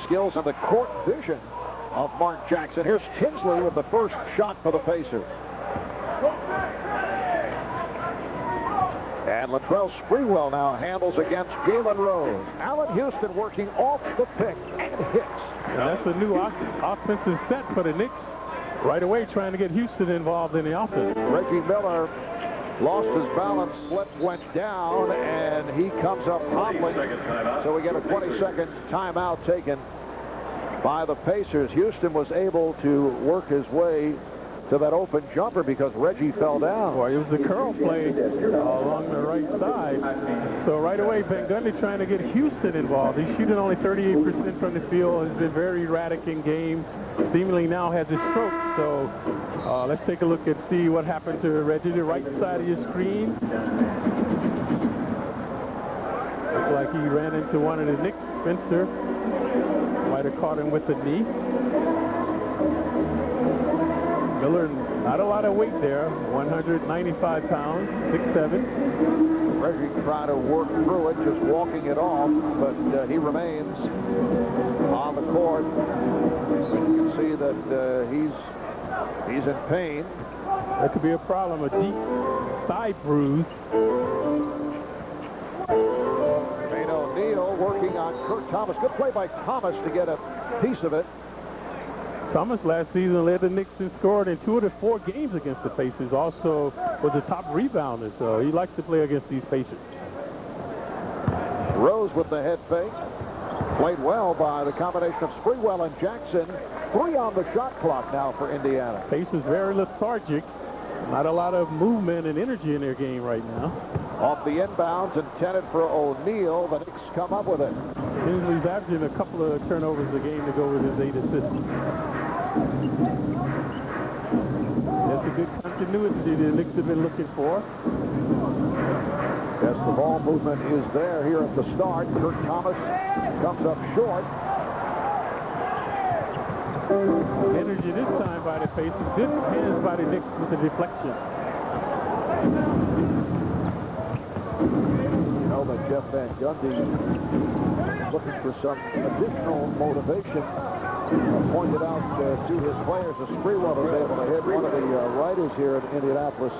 Skills and the court vision of Mark Jackson. Here's Tinsley with the first shot for the Pacers. And Latrell Sprewell now handles against Jalen Rose. Allen Houston working off the pick and hits. And that's a new offensive set for the Knicks. Right away trying to get Houston involved in the offense. Reggie Miller lost his balance, slip went down, and he comes up hobbling. So we get a 20-second timeout taken by the Pacers. Houston was able to work his way to that open jumper because Reggie fell down. Boy, it was the curl play along the right side. So right away, Van Gundy trying to get Houston involved. He's shooting only 38% from the field. Has been very erratic in games. Seemingly now has a stroke. So let's take a look and see what happened to Reggie. The right side of your screen. Looks like he ran into one of the Knicks. Spencer might have caught him with the knee. Miller, not a lot of weight there, 195 pounds, 6'7". Reggie trying to work through it, just walking it off, but he remains on the court. You can see that he's in pain. That could be a problem, a deep side bruise. Wayne O'Neal working on Kurt Thomas. Good play by Thomas to get a piece of it. Thomas last season led the Knicks and scored in 2 of the 4 games against the Pacers. Also was a top rebounder, so he likes to play against these Pacers. Rose with the head fake. Played well by the combination of Sprewell and Jackson. 3 on the shot clock now for Indiana. Pacers very lethargic. Not a lot of movement and energy in their game right now. Off the inbounds, intended for O'Neal. The Knicks come up with it. Tinsley's averaging a couple of turnovers a game to go with his 8 assists. That's a good continuity the Knicks have been looking for. Yes, the ball movement is there here at the start. Kurt Thomas comes up short. Energy this time by the Pacers. Good hands by the Knicks with the deflection. You know that Jeff Van Gundy looking for some additional motivation. Pointed out to his players as Sprewell was able to hit. One of the writers here in Indianapolis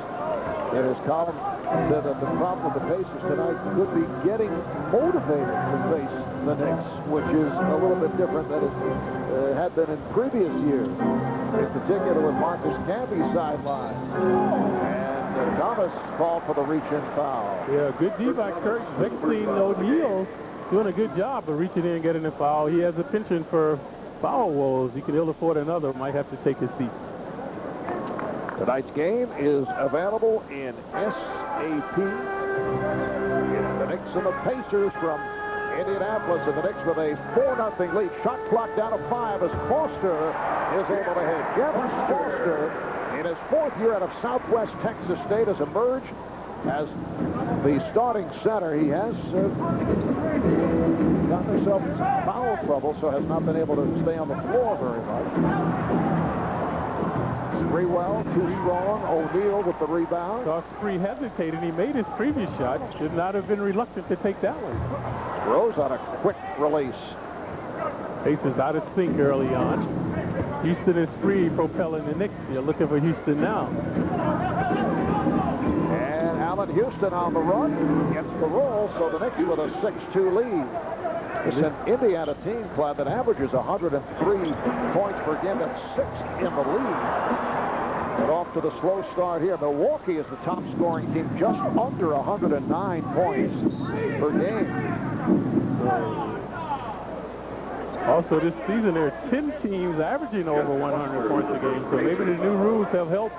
in his column said that the problem with the Pacers tonight could be getting motivated to face the Knicks, which is a little bit different than it had been in previous years, in particular with Marcus Camby sidelined. And Thomas called for the reach-in foul. Yeah, good D by Kurt. Vexing O'Neal doing a good job of reaching in and getting a foul. He has a penchant for foul woes. He can ill afford another. Might have to take his seat. Tonight's game is available in SAP. It's the Knicks and the Pacers from Indianapolis, and the Knicks with a 4-0 lead. Shot clock down to 5 as Foster is able to hit. Jeff Foster, in his 4th year out of Southwest Texas State, has emerged as the starting center. He has gotten himself in some foul trouble, so has not been able to stay on the floor very much. Sprewell, too strong. O'Neal with the rebound. Saw Spree hesitated. He made his previous shot. Should not have been reluctant to take that one. Rose on a quick release. Pacers out of sync early on. Houston and Spree propelling the Knicks. You're looking for Houston now. And Allen Houston on the run. Gets the roll, so the Knicks with a 6-2 lead. It's an Indiana team, Clyde, that averages 103 points per game. That's 6th in the league. But off to the slow start here. Milwaukee is the top scoring team, just under 109 points per game. Also this season there are 10 teams averaging over 100 points a game. So maybe the new rules have helped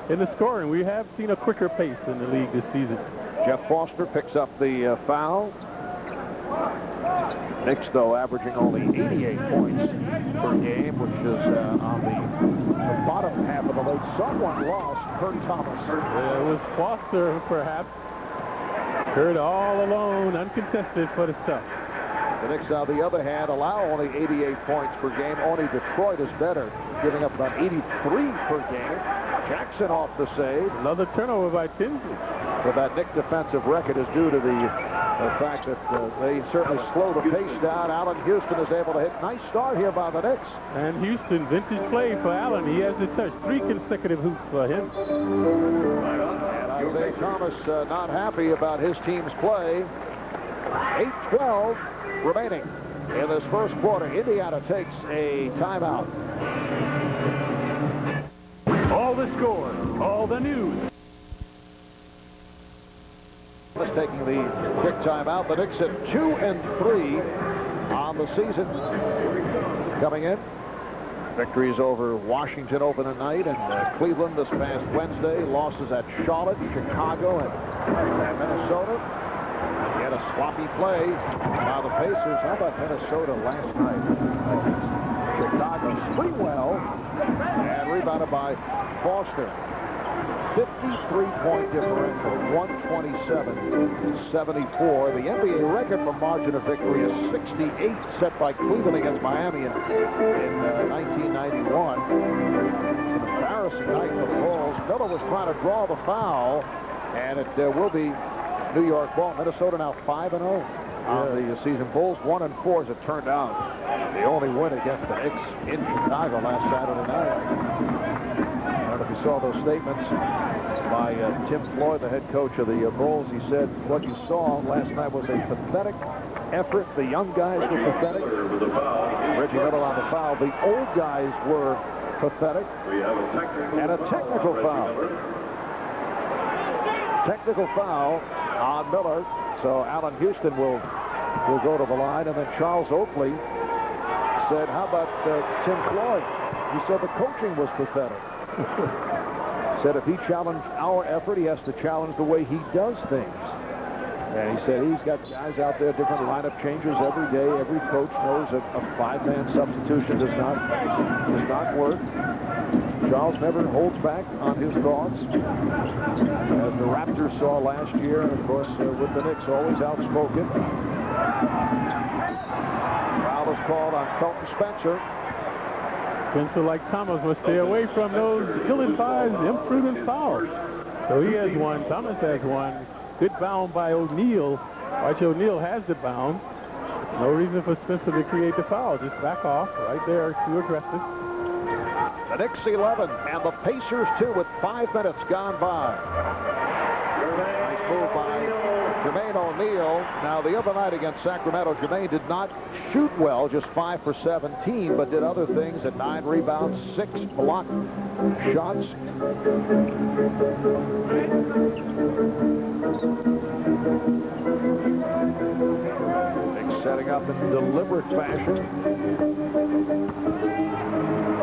in the scoring. We have seen a quicker pace in the league this season. Jeff Foster picks up the foul. Knicks, though, averaging only 88 points per game, which is on the bottom half of the league. Someone lost Kurt Thomas. It was Foster, perhaps. Kurt all alone, uncontested for the stuff. The Knicks, on the other hand, allow only 88 points per game. Only Detroit is better, giving up about 83 per game. Jackson off the save. Another turnover by Tinsley. But that Knick defensive record is due to the fact that they certainly slow the pace down. Allen Houston is able to hit. Nice start here by the Knicks. And Houston, vintage play for Allen. He has the touch. 3 consecutive hoops for him. And Isaiah Thomas not happy about his team's play. 8:12 remaining in this first quarter. Indiana takes a timeout. All the score, all the news. Taking the quick timeout. The Knicks at 2-3 on the season. Coming in, victories over Washington open tonight and Cleveland this past Wednesday. Losses at Charlotte, Chicago, and Minnesota. Yet a sloppy play by the Pacers. How about Minnesota last night against Chicago? Sprewell and rebounded by Foster. 53-point differential, 127-74. The NBA record for margin of victory is 68, set by Cleveland against Miami in 1991. An embarrassing night for the Bulls. Miller was trying to draw the foul, and it will be New York ball. Minnesota now 5-0 on the season. Bulls 1-4 as it turned out. The only win against the Knicks in Chicago last Saturday night. I don't know if you saw those statements by Tim Floyd, the head coach of the Bulls. He said what you saw last night was a pathetic effort. The young guys were pathetic. Reggie Miller on the foul. The old guys were pathetic. And a technical foul. Technical foul on Miller. So Allen Houston will go to the line. And then Charles Oakley said, how about Tim Floyd? He said the coaching was pathetic. Said if he challenged our effort, he has to challenge the way he does things. And he said he's got guys out there, different lineup changes every day. Every coach knows that a 5-man substitution does not work. Charles never holds back on his thoughts, as the Raptors saw last year, and of course with the Knicks, always outspoken. Foul is called on Felton Spencer. Spencer, like Thomas, must stay away from those ill-advised, imprudent fouls. So he has one. Thomas has one. Good bound by O'Neal. Archie O'Neal has the bound. No reason for Spencer to create the foul. Just back off. Right there. Too aggressive. The Knicks 11 and the Pacers 2 with 5 minutes gone by. Nice move by Jermaine O'Neal. Now, the other night against Sacramento, Jermaine did not shoot well, just 5 for 17, but did other things at 9 rebounds, 6 blocked shots. Knicks setting up in deliberate fashion.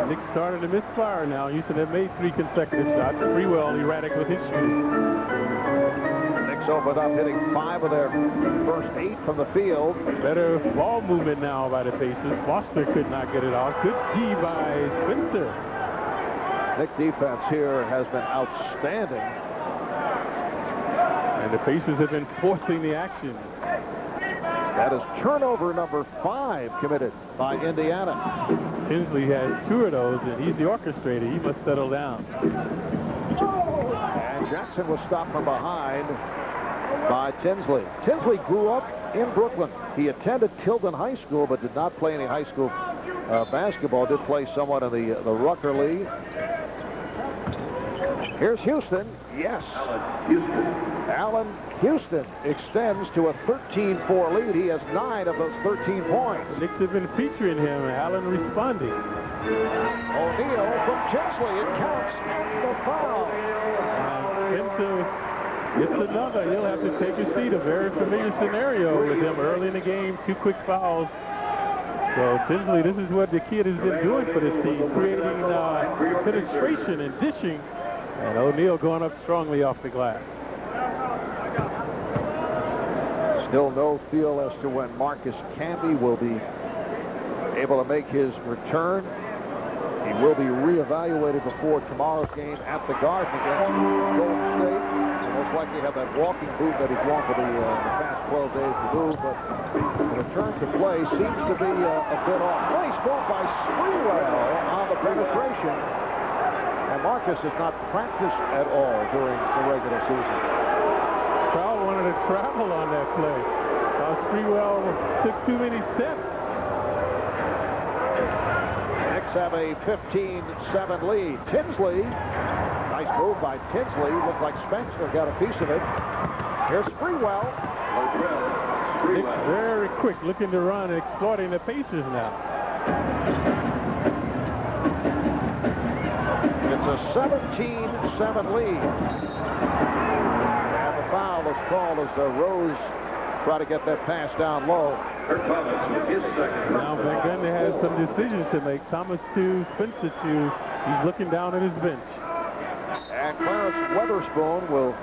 Knicks starting to misfire now. Houston have made 3 consecutive shots. Sprewell erratic with his shooting. Knicks opened up, hitting 5 of their first 8 from the field. Better ball movement now by the Pacers. Foster could not get it off. Good D by Spencer. Knick defense here has been outstanding. And the Pacers have been forcing the action. That is turnover number 5 committed by Indiana. Tinsley has 2 of those, and he's the orchestrator. He must settle down. And Jackson was stopped from behind by Tinsley. Tinsley grew up in Brooklyn. He attended Tilden High School, but did not play any high school basketball. Did play somewhat in the Rucker League. Here's Houston. Yes. Allen Houston extends to a 13-4 lead. He has 9 of those 13 points. The Knicks have been featuring him, and Allen responding. O'Neal from Tinsley. It counts. The foul. Spencer gets another. He'll have to take a seat. A very familiar scenario with him early in the game. 2 quick fouls. So Tinsley, this is what the kid has been doing for this team, creating penetration and dishing And O'Neal going up strongly off the glass. Still no feel as to when Marcus Camby will be able to make his return. He will be reevaluated before tomorrow's game at the Garden against Golden State. He'll most likely have that walking boot that he's worn for the past 12 days to move, but the return to play seems to be a bit off. Nice ball by Sprewell on the penetration. And Marcus has not practiced at all during the regular season. Crowd wanted to travel on that play. Sprewell took too many steps. Have a 15-7 lead. Tinsley, nice move by Tinsley. Looked like Spencer got a piece of it. Here's Sprewell. Knicks very quick, looking to run and exploiting the Pacers now. It's a 17-7 lead. And the foul is called as Rose try to get that pass down low. Now Van Gundy has some decisions to make. Thomas 2, Spencer 2. He's looking down at his bench. And Clarence Weatherspoon will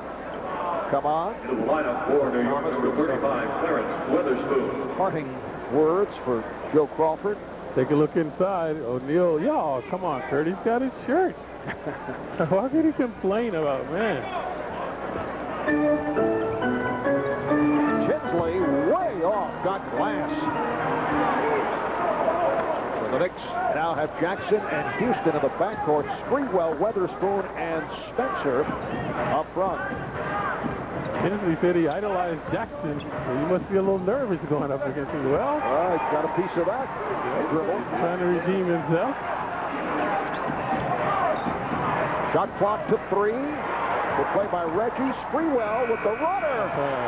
come on. To the lineup for New York, number 35, Clarence Weatherspoon. Parting words for Joe Crawford. Take a look inside. O'Neal, y'all, come on, Kurt. He's got his shirt. Why could he complain about, man? Tinsley way off, got glass. So the Knicks now have Jackson and Houston in the backcourt. Sprewell, Weatherspoon, and Spencer up front. Tinsley said he idolized Jackson. So he must be a little nervous going up against him. Well, all right, got a piece of that. Dribble. Trying to redeem himself. Shot clock to 3. Good play by Reggie. Sprewell with the runner.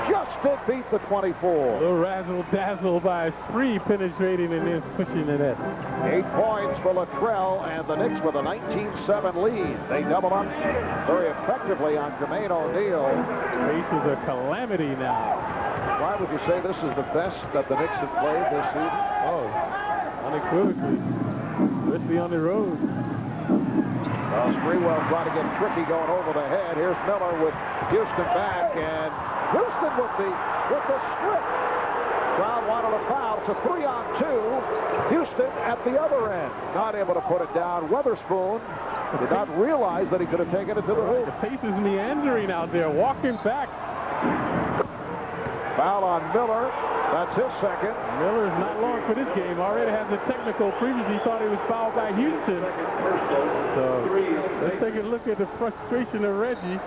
Just to beat the 24. A little razzle-dazzle by Spree penetrating and then pushing the net. 8 points for Latrell, and the Knicks with a 19-7 lead. They double up very effectively on Jermaine O'Neal. Pacers are calamity now. Why would you say this is the best that the Knicks have played this season? Oh, unequivocally, especially on the road. Sprewell trying to get tricky going over the head. Here's Miller with Houston back, and Houston with the strip. Brown wanted a foul. It's a 3-on-2. Houston at the other end, not able to put it down. Weatherspoon did not realize that he could have taken it to the hoop. The Pacers meandering out there, walking back. Foul on Miller. That's his second. Miller is not long for this game. Already has a technical. Previously thought he was fouled by Houston. So let's take a look at the frustration of Reggie.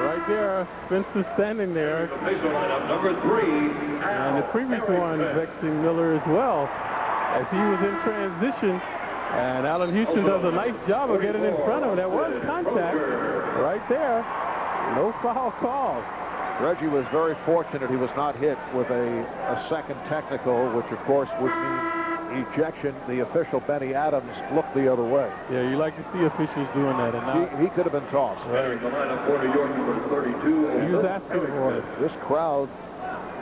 Right there, Spencer standing there. Number 3. And the previous one vexing Miller as well, as he was in transition. And Allen Houston does a nice job of getting in front of him. There was contact right there. No foul called. Reggie was very fortunate he was not hit with a second technical, which of course would mean ejection. The official, Benny Adams, looked the other way. Yeah, you like to see officials doing that. And now he could have been tossed. Entering the lineup for New York, number 32. He was asking for it. This crowd,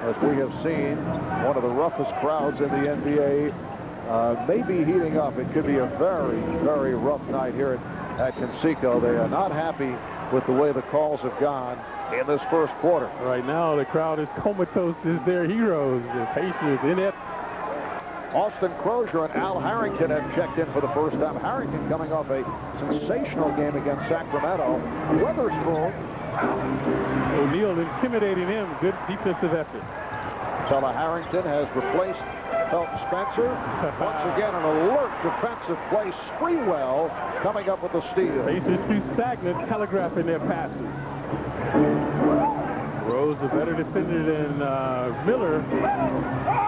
as we have seen, one of the roughest crowds in the NBA, may be heating up. It could be a very, very rough night here at Conseco. They are not happy with the way the calls have gone in this first quarter. Right now, the crowd is comatose as their heroes. The Pacers in it. Austin Crozier and Al Harrington have checked in for the first time. Harrington coming off a sensational game against Sacramento. Weatherspoon. O'Neal intimidating him. Good defensive effort. Tella Harrington has replaced Felton Spencer. Once again, an alert defensive play. Sprewell coming up with the steal. Pacers too stagnant, telegraphing their passes. Rose a better defender than Miller.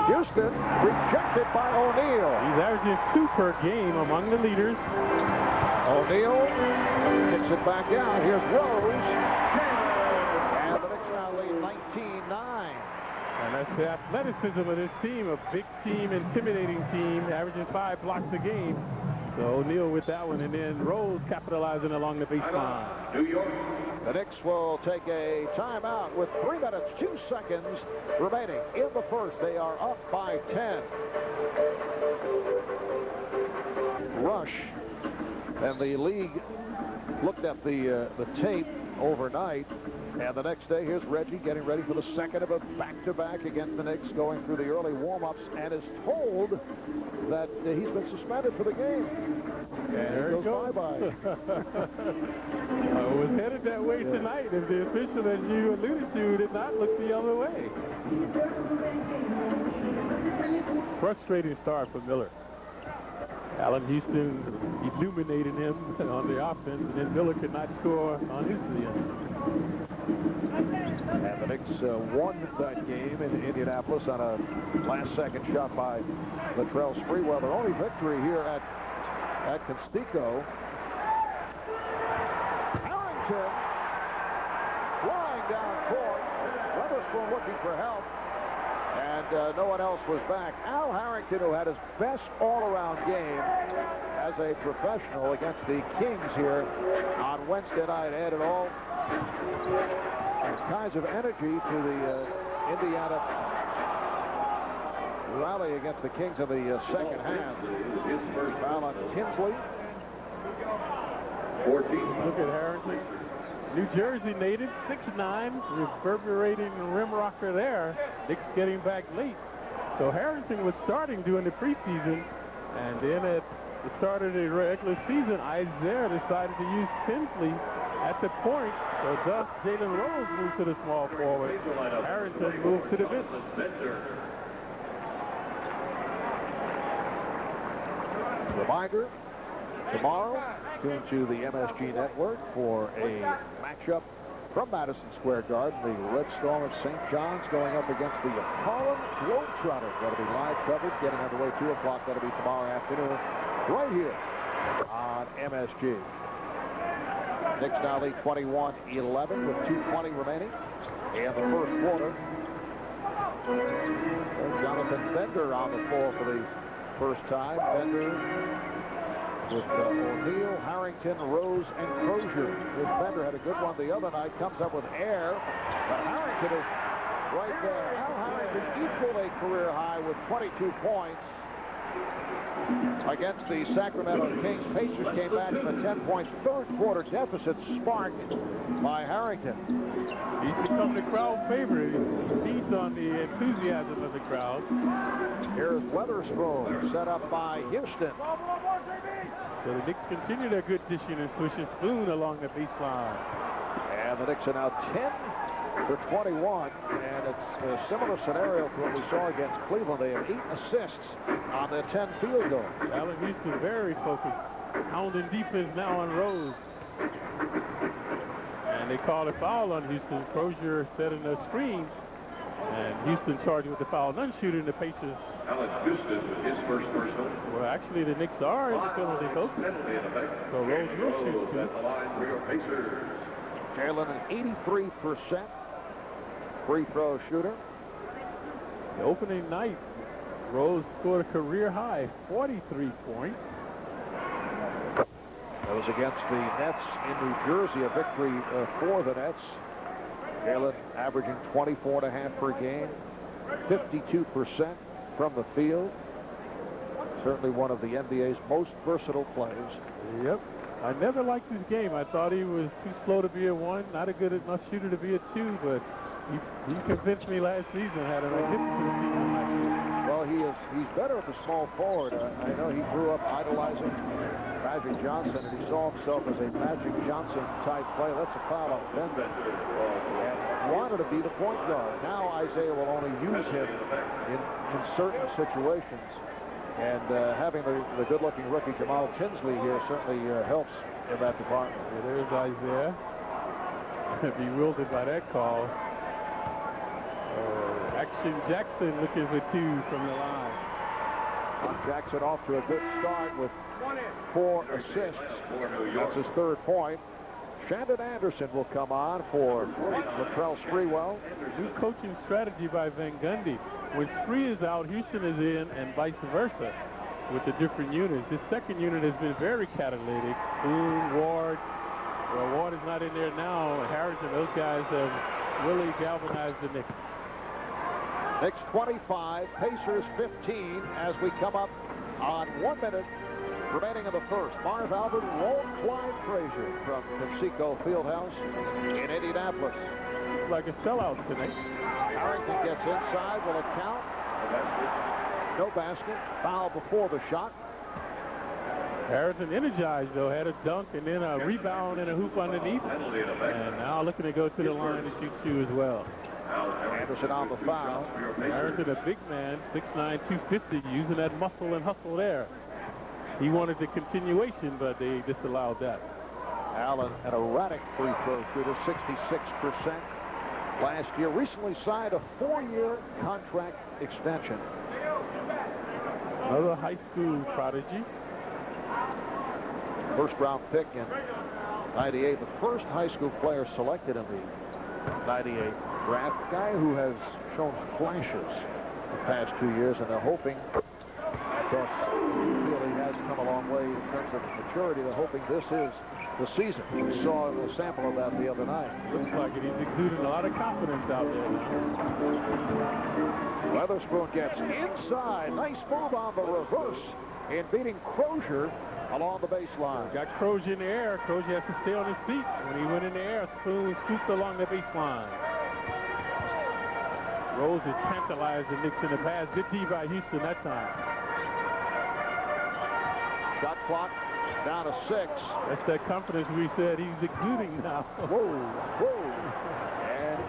Houston rejected by O'Neal. He's averaging 2 per game among the leaders. O'Neal kicks it back out. Here's Rose. And the Knicks now lead 19-9. And that's the athleticism of this team. A big team, intimidating team, averaging 5 blocks a game. So O'Neal with that one, and then Rose capitalizing along the baseline. New York. The Knicks will take a timeout with 3 minutes, 2 seconds remaining in the first. They are up by 10. Rush and the league looked at the tape overnight. And the next day, here's Reggie getting ready for the second of a back-to-back against the Knicks, going through the early warm-ups, and is told that he's been suspended for the game. And there he goes. Bye-bye. I was headed that way tonight if the official that you alluded to did not look the other way. Frustrating start for Miller. Allen Houston illuminated him on the offense, and then Miller could not score on his end. And the Knicks won that game in Indianapolis on a last-second shot by Latrell Sprewell. Their only victory here at Constico. Harrington flying down court. Weatherspoon looking for help. And no one else was back. Al Harrington, who had his best all-around game as a professional against the Kings here on Wednesday night, added all kinds of energy to the Indiana rally against the Kings in the second half. His first foul on Tinsley. 14. Look at Harrington. New Jersey native, 6'9", reverberating rim rocker there. Knicks getting back late. So Harrington was starting during the preseason, and then at the start of the regular season, Isaiah decided to use Tinsley at the point. So thus Jalen Rose moved to the small forward. Harrington moved to the bench. Reminder, tomorrow, tune to the MSG Network for a matchup from Madison Square Garden. The Red Storm of St. John's going up against the Harlem Globetrotters. That'll be live coverage, getting underway 2 o'clock. That'll be tomorrow afternoon, right here on MSG. Knicks now lead 21-11 with 2:20 remaining in the first quarter. There's Jonathan Bender on the floor for the first time. Bender with O'Neal, Harrington, Rose, and Crozier. This Bender had a good one the other night. Comes up with air, but Harrington is right there. Al Harrington equaled a career high with 22 points against the Sacramento Kings. Pacers came back from a 10-point third-quarter deficit sparked by Harrington. He's become the crowd favorite. He feeds on the enthusiasm of the crowd. Here's Weatherspoon, set up by Houston. So the Knicks continue their good dishing and swishing spoon along the baseline. And the Knicks are now 10 for 21, and it's a similar scenario to what we saw against Cleveland. They have 8 assists on their 10 field goals. Allen Houston very focused. Hounding defense now on Rose. And they called a foul on Houston. Crozier setting a screen. And Houston charged with the foul. None shooting the Pacers. Allen Houston, his first personal. Well, actually, the Knicks are in the penalty box. So Rose will shoot too. At the line for your Pacers. Jalen, an 83% free throw shooter. The opening night, Rose scored a career high 43 points. That was against the Nets in New Jersey, a victory for the Nets. Jalen averaging 24.5 per game, 52% from the field. Certainly one of the NBA's most versatile players. Yep. I never liked his game. I thought he was too slow to be a 1, not a good enough shooter to be a 2, but he convinced me last season had an Well, he's better at the small forward. I know he grew up idolizing Magic Johnson, and he saw himself as a Magic Johnson type player. That's a foul on Bender. And wanted to be the point guard. Now Isaiah will only use him in certain situations. And having the good-looking rookie Jamal Tinsley here certainly helps in that department. Yeah, there's Isaiah. Bewildered by that call. Action Jackson looking for 2 from the line. Jackson off to a good start with 4 assists. That's his 3rd point. Shandon Anderson will come on for Latrell Sprewell. New coaching strategy by Van Gundy. When Spree is out, Houston is in, and vice versa with the different units. This second unit has been very catalytic. Spoon, Ward. Well, Ward is not in there now. Harrison, those guys have really galvanized the Knicks. Knicks 25, Pacers 15 as we come up on 1 minute remaining in the first. Marv Albert won't Clyde Frazier from Conseco Fieldhouse in Indianapolis. Looks like a sellout tonight. Harrington gets inside. Will it count? No basket. Foul before the shot. Harrison energized, though. Had a dunk and then a rebound and a hoop underneath. And now looking to go to the line to shoot two as well. Anderson on the foul. Harrison, a big man, 6'9", 250, using that muscle and hustle there. He wanted the continuation, but they disallowed that. Allen, an erratic free throw shooter, 66% last year. Recently signed a 4-year contract extension. Another high school prodigy. First round pick in 98. The first high school player selected in the 98 draft. A guy who has shown flashes the past 2 years, and they're hoping, because he really has come a long way in terms of maturity, they're hoping this is the season. We saw a sample of that the other night. Looks like it. He's exuding a lot of confidence out there now. Weatherspoon gets inside. Nice move on the reverse in beating Crozier along the baseline. Got Crozier in the air. Crozier has to stay on his feet. When he went in the air, Spoon scooped along the baseline. Rose has tantalized the Knicks in the past. Good D by Houston that time. Shot clock down to 6. That's that confidence we said he's exuding now. Whoa, whoa. And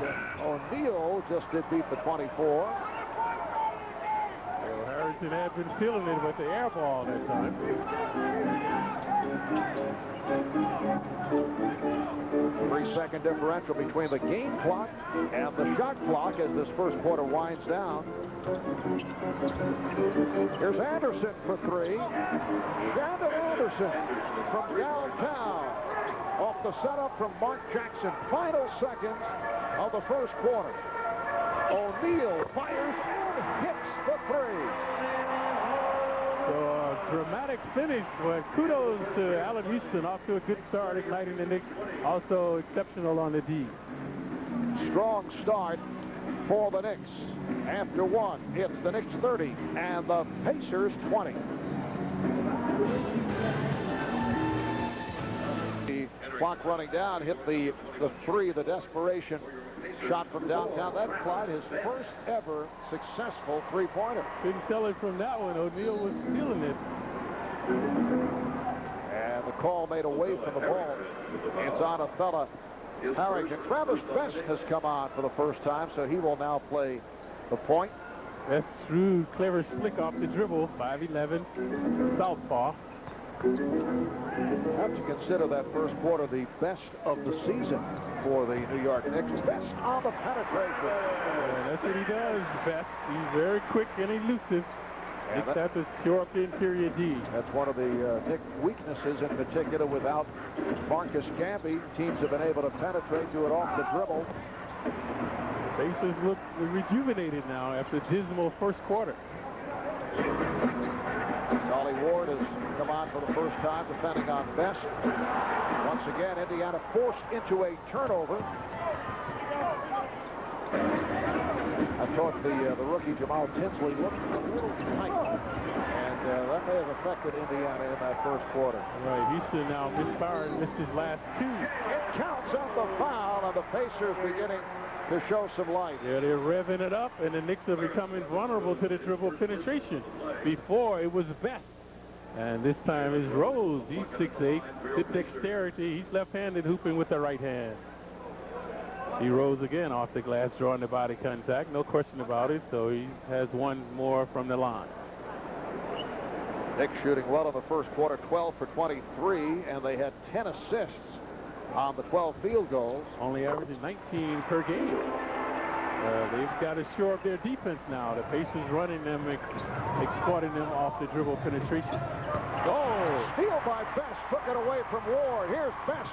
O'Neal just did beat the 24. Well, Harrison had been feeling it with the air ball that time. 3-second differential between the game clock and the shot clock as this first quarter winds down. Here's Anderson for 3. Brandon Anderson from downtown. Off the setup from Mark Jackson. Final seconds of the first quarter. O'Neal fires and hits the 3. So a dramatic finish, but kudos to Allen Houston, off to a good start, igniting the Knicks. Also exceptional on the D. Strong start for the Knicks. After one, it's the Knicks 30 and the Pacers 20. The clock running down, hit the 3, the desperation shot from downtown. That's Clyde, his first ever successful three-pointer. Couldn't tell it from that one. O'Neal was feeling it. And the call made away from the ball. It's on a fella, Harrington. Travis Best has come on for the first time, so he will now play the point. That's shrewd, clever, slick off the dribble. 5'11", southpaw. Have to consider that first quarter the best of the season for the New York Knicks. Best on the penetration. Yeah, that's what he does best. He's very quick and elusive. Knicks have to shore up the interior D. That's one of the Knicks' weaknesses in particular. Without Marcus Camby, teams have been able to penetrate to it off the dribble. Pacers look rejuvenated now after a dismal first quarter. Dolly Ward has come on for the first time, defending on Best. Once again, Indiana forced into a turnover. I thought the rookie Jamal Tinsley looked a little tight, and that may have affected Indiana in that first quarter. Right, Houston now misfired and missed his last 2. It counts on the foul, and the Pacers beginning to show some light. Yeah, they're revving it up, and the Knicks are becoming vulnerable to the dribble penetration. Before, it was Best. And this time is Rose. He's 6'8", good dexterity. He's left-handed, hooping with the right hand. He rose again off the glass, drawing the body contact. No question about it, so he has one more from the line. Knicks shooting well in the first quarter, 12 for 23, and they had 10 assists on the 12 field goals. Only averaging 19 per game. They've got to shore up their defense now. The Pacers running them, exploiting them off the dribble penetration. Oh, steal by Best, took it away from Ward. Here's Best,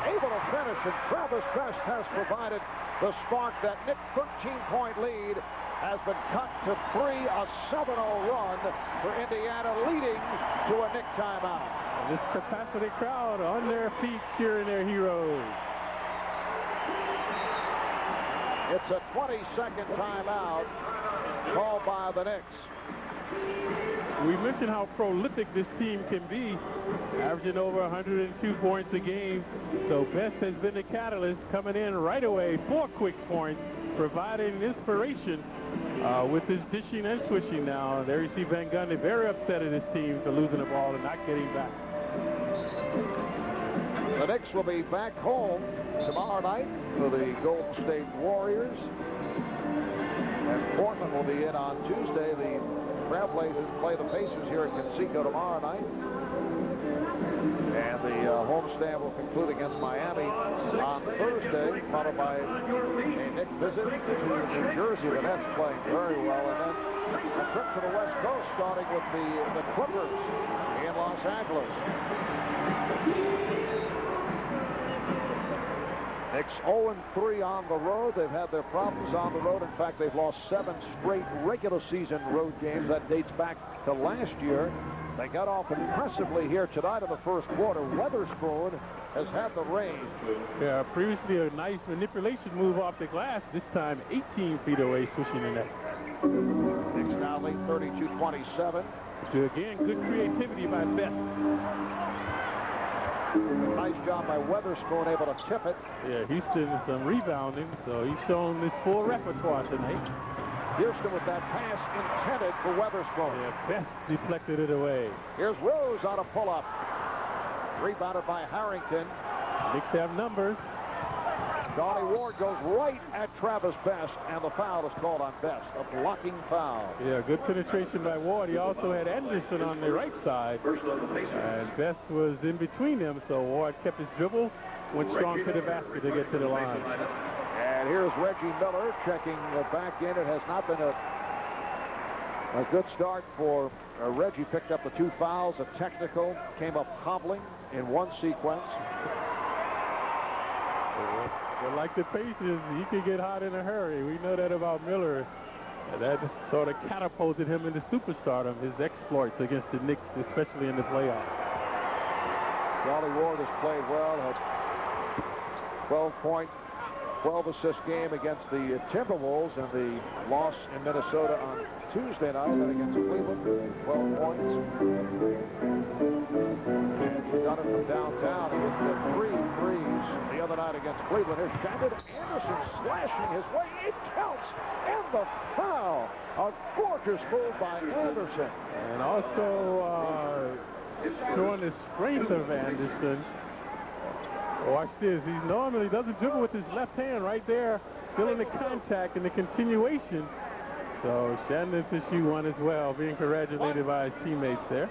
able to finish, and Travis Best has provided the spark. That Knick 13-point lead has been cut to 3, a 7-0 run for Indiana, leading to a Knick timeout. And this capacity crowd on their feet cheering their heroes. It's a 20-second timeout called by the Knicks. We mentioned how prolific this team can be, averaging over 102 points a game. So Best has been the catalyst, coming in right away, 4 quick points, providing inspiration with his dishing and switching now. There you see Van Gundy very upset at his team for losing the ball and not getting back. The Knicks will be back home tomorrow night for the Golden State Warriors. And Portland will be in on Tuesday. The Trailblazers play the Pacers here at Conseco tomorrow night. And the homestand will conclude against Miami on Thursday, followed by a Knick visit to New Jersey. The Nets playing very well. And then a trip to the West Coast, starting with the Clippers in Los Angeles. Knicks 0-3 on the road. They've had their problems on the road. In fact, they've lost 7 straight regular season road games. That dates back to last year. They got off impressively here tonight in the first quarter. Weatherspoon has had the reins. Yeah, previously a nice manipulation move off the glass. This time 18 feet away, switching the net. Knicks now lead 32-27. So again, good creativity by Best. Nice job by Weatherspoon, able to tip it. Yeah, Houston is rebounding, so he's shown this full repertoire tonight. Houston with that pass intended for Weatherspoon. Yeah, Best deflected it away. Here's Rose on a pull-up. Rebounded by Harrington. Knicks have numbers. Donnie Ward goes right at Travis Best, and the foul is called on Best, a blocking foul. Yeah, good penetration by Ward. He also had Anderson on the right side, and Best was in between them, so Ward kept his dribble, went strong to the basket to get to the line. And here's Reggie Miller checking back in. It has not been a good start for Reggie. Picked up the 2 fouls, a technical, came up hobbling in one sequence. But like the Pacers, he can get hot in a hurry. We know that about Miller. And that sort of catapulted him into superstardom, his exploits against the Knicks, especially in the playoffs. Donnie Ward has played well, had 12-point, 12-assist game against the Timberwolves and the loss in Minnesota on Tuesday night, and against Cleveland, 12 points. He's done it from downtown. He hit 3 threes the other night against Cleveland. Here's Shandon Anderson slashing his way. It counts, and the foul. A gorgeous move by Anderson. And also showing the strength of Anderson. Watch this. He normally doesn't dribble with his left hand right there, feeling the contact and the continuation. So Shandon to shoot one as well, being congratulated by his teammates there.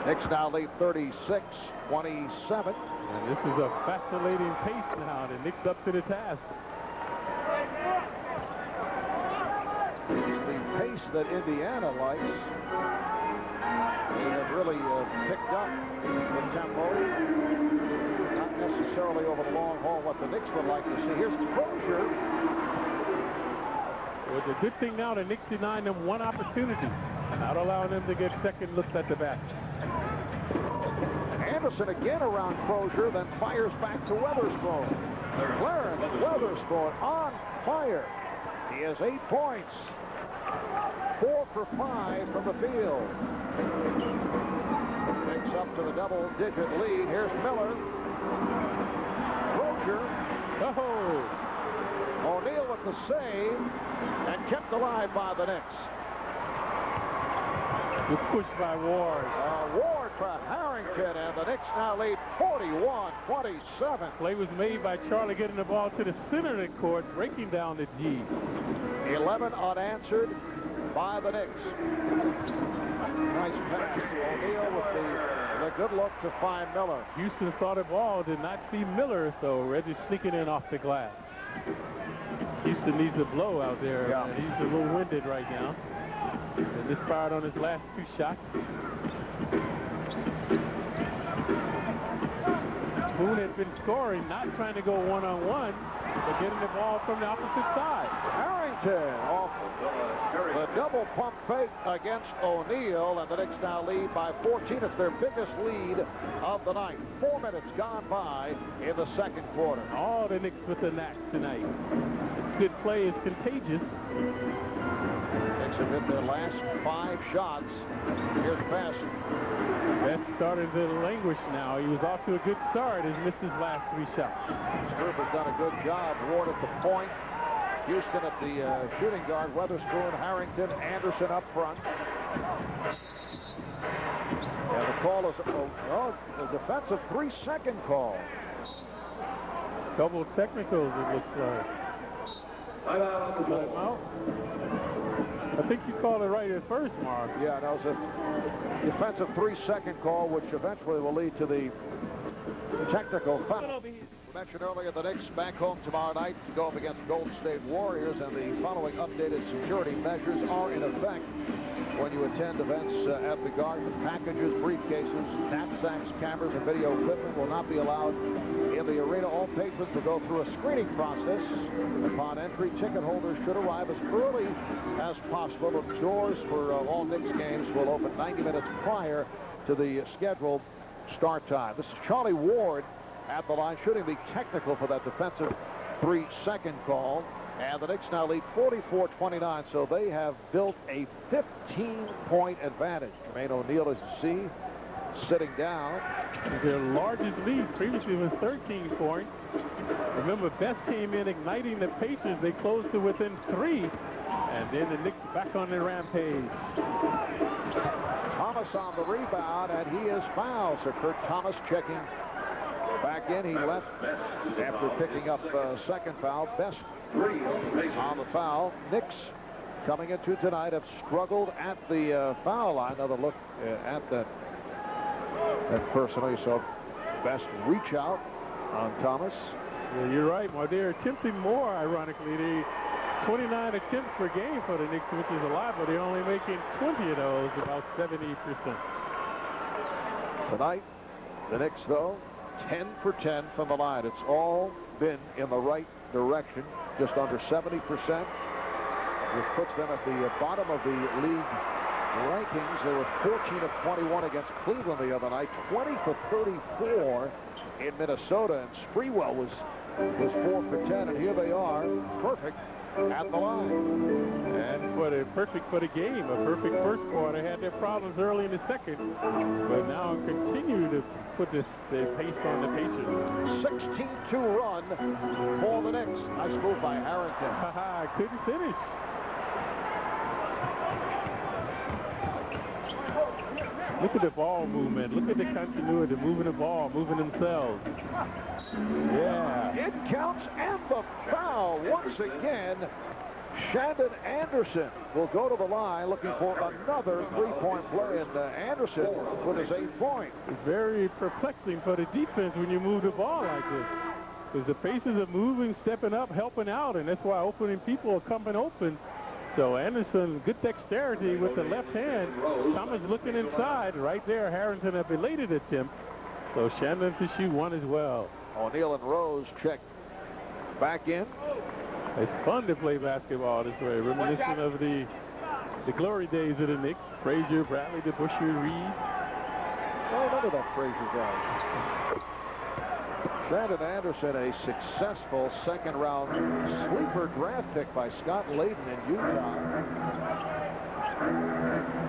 Knicks now lead 36-27. And this is a fascinating pace now. The Knicks up to the task. It's the pace that Indiana likes. They have really picked up the tempo. Not necessarily over the long haul what the Knicks would like to see. Here's Crozier. Well, the good thing now, the Knicks denying them one opportunity, not allowing them to get second looks at the basket. Anderson again around Crozier, then fires back to Weatherspoon. Clarence Weatherspoon on fire. He has 8 points. 4 for 5 from the field. Takes up to the double-digit lead. Here's Miller. Crozier. Oh! O'Neal with the save and kept alive by the Knicks. Good push by Ward. Ward for Harrington, and the Knicks now lead 41-27. Play was made by Charlie getting the ball to the center of the court, breaking down the G. 11 unanswered by the Knicks. Nice pass to O'Neal with the good look to find Miller. Houston saw the ball, did not see Miller, so Reggie sneaking in off the glass. Houston needs a blow out there. Yeah. And he's a little winded right now. And misfired on his last 2 shots. Spoon had been scoring, not trying to go one-on-one, but getting the ball from the opposite side. Harrington off the double pump fake against O'Neal, and the Knicks now lead by 14. It's their biggest lead of the night. 4 minutes gone by in the second quarter. All the Knicks with the knack tonight. This good play is contagious. Knicks have hit their last 5 shots. Here's Best. Best started to languish now. He was off to a good start. He's missed his last 3 shots. Sturp has done a good job. Ward at the point. Houston at the shooting guard. Weatherspoon, Harrington, Anderson up front. And the call is a defensive 3-second call. Double technicals, it looks like. Timeout. I think you called it right at first, Mark. Yeah, that was a defensive 3-second call, which eventually will lead to the technical foul. We mentioned earlier the Knicks back home tomorrow night to go up against Golden State Warriors, and the following updated security measures are in effect when you attend events at the Garden. Packages, briefcases, knapsacks, cameras, and video equipment will not be allowed in the arena. All patrons will go through a screening process. Upon entry, ticket holders should arrive as early as possible. The doors for all Knicks games will open 90 minutes prior to the scheduled start time. This is Charlie Ward at the line, shooting the technical for that defensive 3-second call. And the Knicks now lead 44-29, so they have built a 15-point advantage. Jermaine O'Neal, as you see, sitting down. Their largest lead previously was 13 points. Remember, Best came in igniting the Pacers. They closed to within 3, and then the Knicks back on their rampage. Thomas on the rebound, and he is fouled. So Kurt Thomas checking back in. He left after picking up second foul. Best on the foul. Knicks coming into tonight have struggled at the foul line. Another look at that personally. So Best reach out on Thomas. Yeah, you're right. Well, they're attempting more, ironically. They 29 attempts per game for the Knicks, which is a lot, but they're only making 20 of those, about 70%. Tonight, the Knicks, though, 10 for 10 from the line. It's all been in the right direction, just under 70%, which puts them at the bottom of the league rankings. They were 14 of 21 against Cleveland the other night, 20 for 34 in Minnesota, and Sprewell was 4 for 10, and here they are, perfect at the line. And perfect for the game. A perfect first quarter. Had their problems early in the second, but now continue to put the pace on the Pacers. 16-2 run for the Knicks. Nice move by Harrington. Couldn't finish. Look at the ball movement. Look at the continuity, moving the ball, moving themselves. Yeah. It counts, and the foul once again. Shandon Anderson will go to the line looking for another three-point play, and Anderson with his 8th point. It's very perplexing for the defense when you move the ball like this, because the Pacers are moving, stepping up, helping out, and that's why opening people are coming open. So Anderson, good dexterity with the left hand. Thomas looking inside. Right there, Harrington, a belated attempt. So Shandon to shoot one as well. O'Neal and Rose check back in. It's fun to play basketball this way, reminiscent of the glory days of the Knicks. Frazier, Bradley, DeBusschere, Reed. I remember that Frazier guy. Shandon Anderson, a successful second-round sleeper draft pick by Scott Layden in Utah.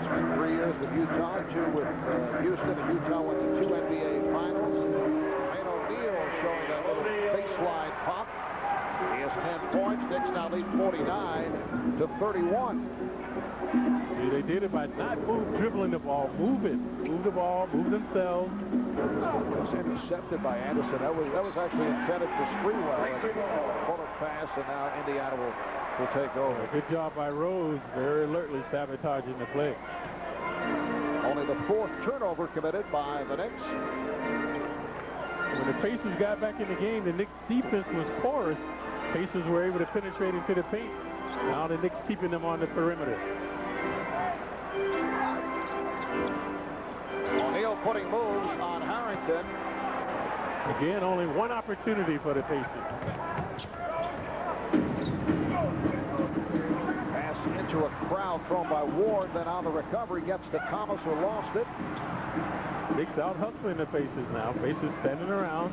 Spent 3 years with Utah, 2 with Houston, and Utah went to 2 NBA Finals. Jermaine O'Neal showing that little baseline pop. He has 10 points. Knicks now lead 49-31. See, they did it by not dribbling the ball, move it. Move the ball, move themselves. It was intercepted by Anderson. That was actually intended for Sprewell. Full of pass, and now Indiana will take over. Good job by Rose, very alertly sabotaging the play. Only the 4th turnover committed by the Knicks. When the Pacers got back in the game, the Knicks defense was porous. Pacers were able to penetrate into the paint. Now the Knicks keeping them on the perimeter. O'Neal putting moves on Harrington. Again, only one opportunity for the Pacers. Pass into a crowd thrown by Ward. Then on the recovery gets to Thomas, who lost it. Knicks out hustling the Pacers now. Pacers standing around.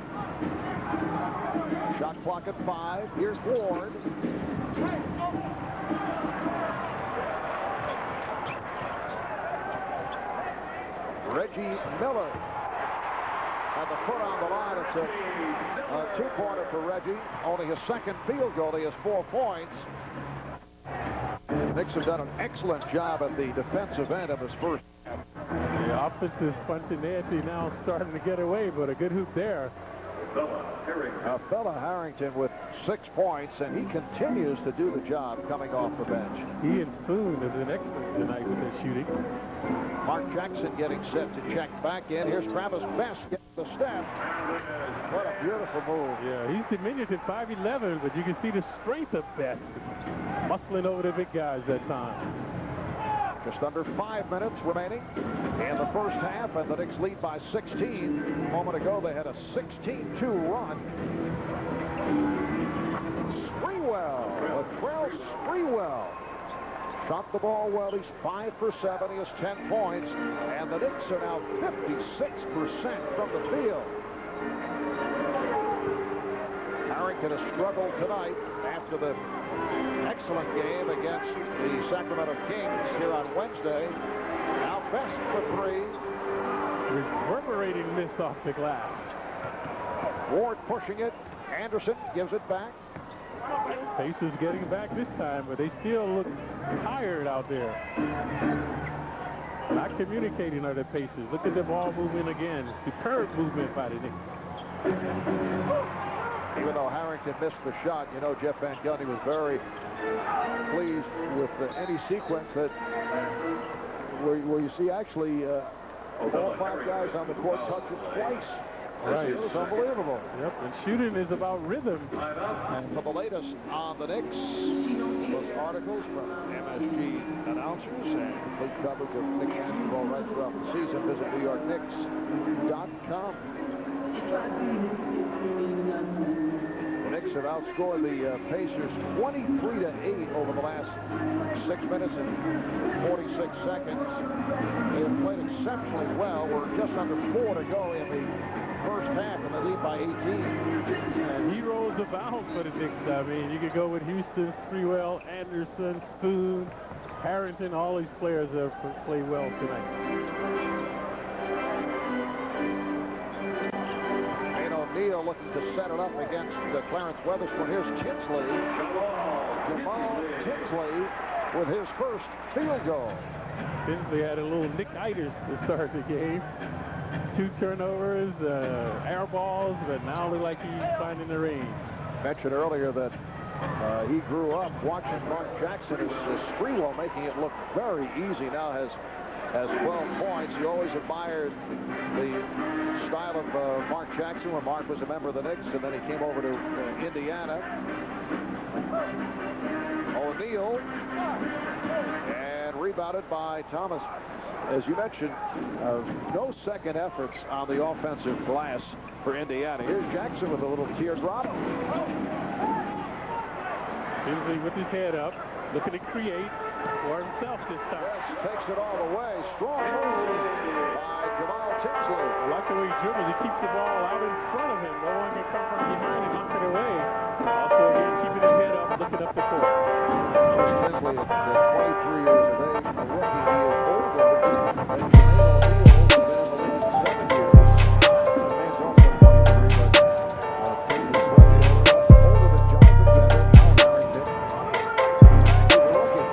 Shot clock at 5. Here's Ward. Reggie Miller had the foot on the line. It's a two-pointer for Reggie. Only his second field goal. He has 4 points. The Knicks have done an excellent job at the defensive end of his first. The offensive spontaneity now starting to get away, but a good hoop there. Fella Harrington with 6 points, and he continues to do the job coming off the bench. He and Spoon have been excellent tonight with their shooting. Mark Jackson getting set to check back in. Here's Travis Best getting the step. What a beautiful move. Yeah, he's diminutive 5'11", but you can see the strength of Best. Muscling over the big guys that time. Just under 5 minutes remaining in the first half, and the Knicks lead by 16. A moment ago, they had a 16-2 run. Sprewell, Latrell Sprewell, shot the ball well. He's 5 for 7. He has 10 points, and the Knicks are now 56% from the field. Harrington has struggled tonight after the excellent game against the Sacramento Kings here on Wednesday. Now Best for 3. Reverberating miss off the glass. Ward pushing it. Anderson gives it back. Pacers getting back this time, but they still look tired out there. Not communicating are the Pacers. Look at the ball movement again. Superb movement by the Knicks. Even though Harrington missed the shot, you know, Jeff Van Gundy was very pleased with any sequence that where you see actually all 5 guys on the court touch it twice. Right. It was unbelievable. Yep, and shooting is about rhythm. And for the latest on the Knicks, those articles from MSG announcers and complete coverage of Knicks basketball right throughout the season, visit NewYorkKnicks.com. The Knicks have outscored the Pacers 23-8 over the last 6 minutes and 46 seconds. They have played exceptionally well. We're just under 4 to go in the first half, and they lead by 18. And heroes abound for the Knicks. I mean, you could go with Houston, Sprewell, Anderson, Spoon, Harrington. All these players have played well tonight. Neal looking to set it up against Clarence Weatherspoon. Here's Tinsley. Jamal Tinsley with his first field goal. Tinsley had a little Knick-itis to start the game. 2 turnovers, air balls, but now look like he's finding the range. Mentioned earlier that he grew up watching Mark Jackson as Sprewell making it look very easy. Now has 12 points. He always admired the style of Mark Jackson when Mark was a member of the Knicks, and then he came over to Indiana. O'Neal, and rebounded by Thomas. As you mentioned, no second efforts on the offensive glass for Indiana. Here's Jackson with a little teardrop. Tinsley with his head up, looking to create for himself this time. West takes it all the way. Strong move by Jamal Tinsley. I like the way he dribbles. He keeps the ball out in front of him. No one can come from behind and knock it away. Also, again, keeping his head up, looking up the court. Tinsley at 23 years of age, a rookie. He is older than O'Neal, who's been in the league 7 years. Remains also 23, but Tinsley slightly older than Jonathan Bennett, Al Harrington. He's a rookie.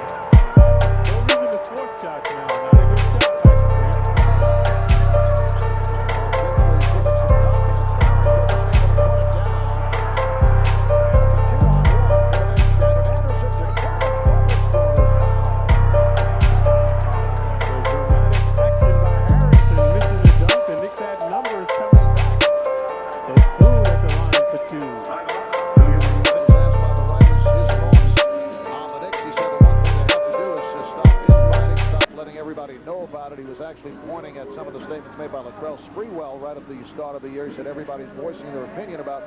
No reason to force shots now. Not a good shot by pointing at some of the statements made by Latrell Sprewell right at the start of the year. He said everybody's voicing their opinion about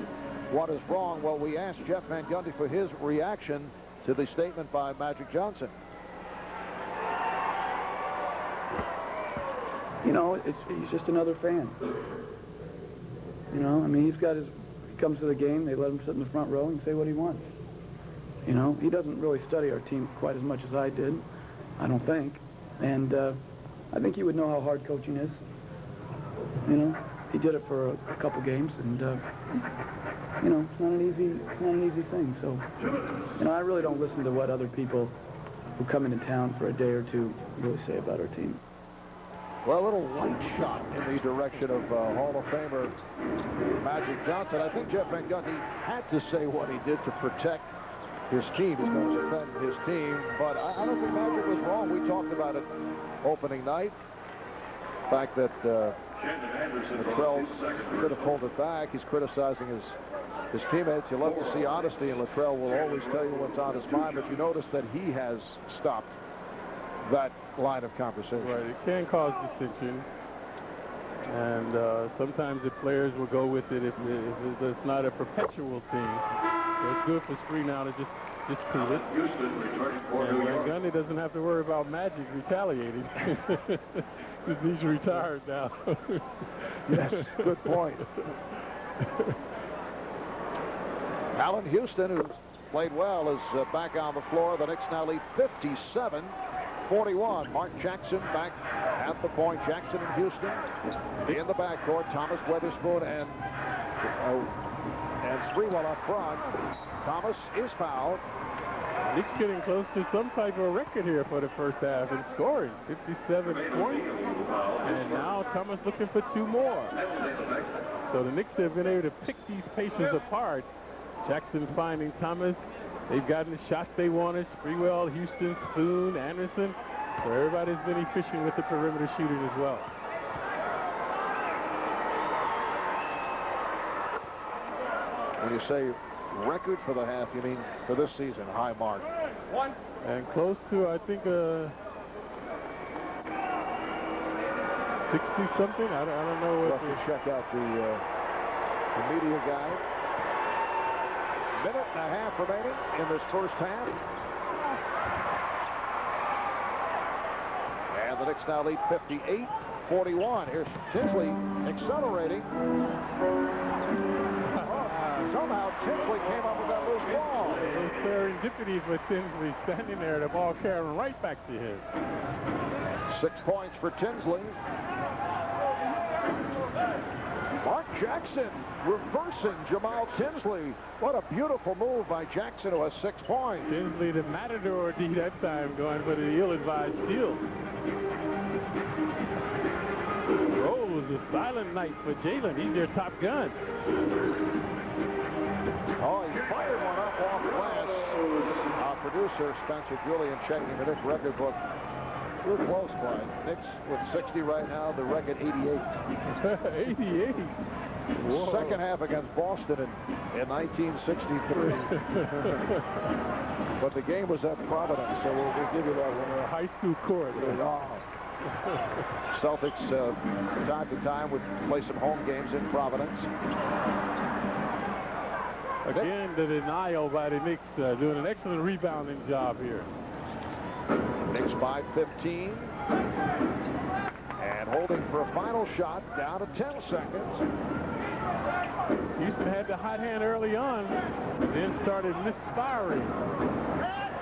what is wrong. Well, we asked Jeff Van Gundy for his reaction to the statement by Magic Johnson. You know, he's just another fan. You know, I mean, he comes to the game, they let him sit in the front row and say what he wants. You know, he doesn't really study our team quite as much as I did, I don't think. And I think he would know how hard coaching is. You know, he did it for a couple games, and you know, it's not an easy thing. So, you know, I really don't listen to what other people who come into town for a day or two really say about our team. Well, a little light shot in the direction of Hall of Famer Magic Johnson. I think Jeff Van Gundy had to say what he did to protect his team. He's going to defend his team, but I don't think Magic was wrong. We talked about it opening night. The fact that Latrell should have pulled it back. He's criticizing his teammates. You love to see honesty, and Latrell will always tell you what's on his mind, but you notice that he has stopped that line of conversation. Right, it can cause dissension, and sometimes the players will go with it if it's not a perpetual thing. So it's good for Spree now to just prove it. And Van Gundy doesn't have to worry about Magic retaliating. Because he's retired now. Yes, good point. Allen Houston, who's played well, is back on the floor. The Knicks now lead 57-41. Mark Jackson back at the point. Jackson and Houston in the backcourt. Thomas, Weatherspoon, and Sprewell up front. Thomas is fouled. Knicks getting close to some type of record here for the first half in scoring. 57 points. And now Thomas looking for 2 more. So the Knicks have been able to pick these paces apart. Jackson finding Thomas. They've gotten the shots they wanted. Sprewell, Houston, Spoon, Anderson. So everybody's been efficient with the perimeter shooting as well. When you say record for the half, you mean for this season, high mark. And close to, I think, 60-something. I don't know what. We'll have to check out the media guide. Minute and a half remaining in this first half. And the Knicks now lead 58-41. Here's Tinsley accelerating. Somehow Tinsley came up with that loose ball. It was serendipity for Tinsley standing there, the ball carrying right back to him. 6 points for Tinsley. Mark Jackson reversing Jamal Tinsley. What a beautiful move by Jackson, who has 6 points. Tinsley, the matador D that time, going for the ill-advised steal. Rose, a silent night for Jalen. He's their top gun. Oh, he fired one up off glass. Our producer, Spencer Julian, checking the Knicks record book. We're close, Clyde. Knicks with 60 right now, the record 88. 88. Whoa. Second half against Boston in 1963. But the game was at Providence, so we'll give you that one. A high school court. Celtics, time to time, would play some home games in Providence. Again, the denial by the Knicks, doing an excellent rebounding job here. Knicks by 15. And holding for a final shot, down to 10 seconds. Houston had the hot hand early on, then started misfiring.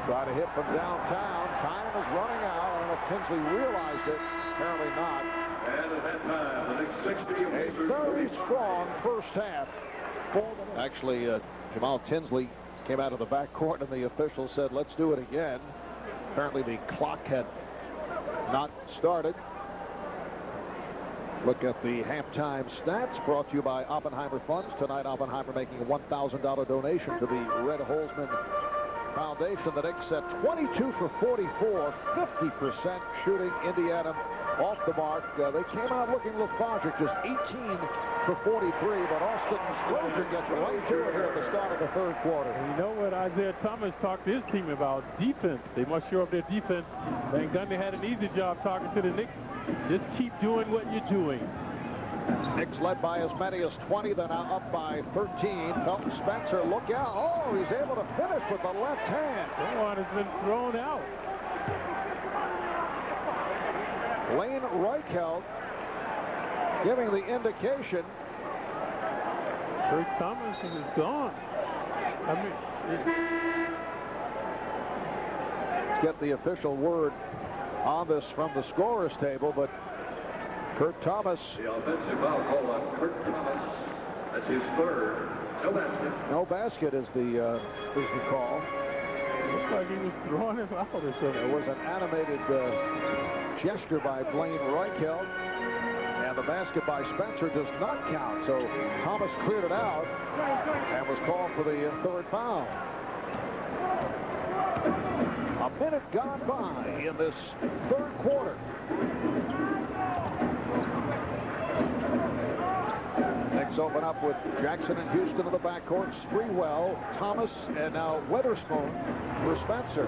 Try to hit from downtown. Time is running out. I don't know if Tinsley realized it. Apparently not. And at that time, the Knicks 60. A very strong first half. Actually, Jamal Tinsley came out of the backcourt, and the official said, let's do it again. Apparently, the clock had not started. Look at the halftime stats brought to you by Oppenheimer Funds. Tonight, Oppenheimer making a $1,000 donation to the Red Holzman Foundation. The Knicks at 22 for 44, 50% shooting. Indiana off the mark. They came out looking lethargic, just 18 for 43, but Austin Stroger gets right to it here at the start of the third quarter. And you know what Isaiah Thomas talked to his team about? Defense. They must shore up their defense. Van Gundy had an easy job talking to the Knicks. Just keep doing what you're doing. Knicks led by as many as 20. They're now up by 13. Felton Spencer, look out. Oh, he's able to finish with the left hand. Someone has been thrown out. Lane Reichelt giving the indication. Kurt Thomas is gone. I mean, Let's get the official word on this from the scorer's table, but Kurt Thomas. The offensive foul call on Kurt Thomas. That's his third. No basket. No basket is the call. Looks like he was throwing him out or something. There was an animated gesture by Blaine Reichelt, and the basket by Spencer does not count. So Thomas cleared it out and was called for the third foul. A minute gone by in this third quarter. Knicks open up with Jackson and Houston in the backcourt. Sprewell, Thomas, and now Weatherspoon for Spencer.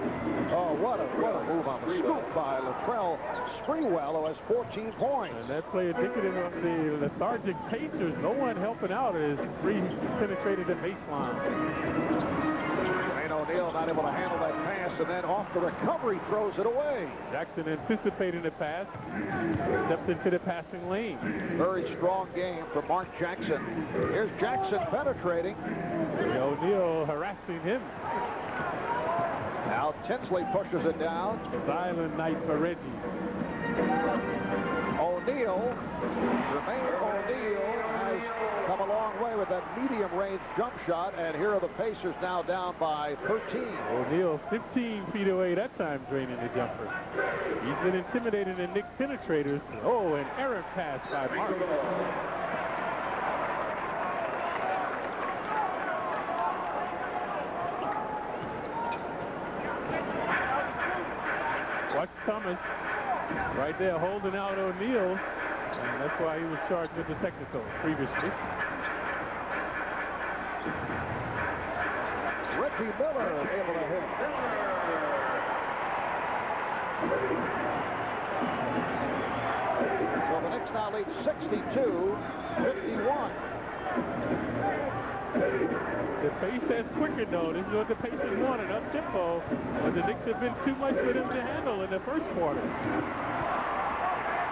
Oh, what a move on the scoop by Latrell Sprewell, who has 14 points. And that play indicative of the lethargic Pacers. No one helping out as Bree penetrated the baseline. O'Neal not able to handle that pass, and then off the recovery throws it away. Jackson anticipating the pass, stepped into the passing lane. Very strong game for Mark Jackson. Here's Jackson penetrating. O'Neal harassing him. Now Tinsley pushes it down. Silent night for Reggie. O'Neal, Jermaine O'Neal has come a long way with that medium-range jump shot, and here are the Pacers now down by 13. O'Neal 15 feet away that time draining the jumper. He's been intimidating the Knicks penetrators. Oh, an errant pass by Mark. Watch Thomas right there holding out O'Neal, and that's why he was charged with the technical previously. Reggie Miller able to hit. So the Knicks now lead 62-51. The pace has quickened, though. This is what the Pacers wanted, up-tempo. But the Knicks have been too much for them to handle in the first quarter.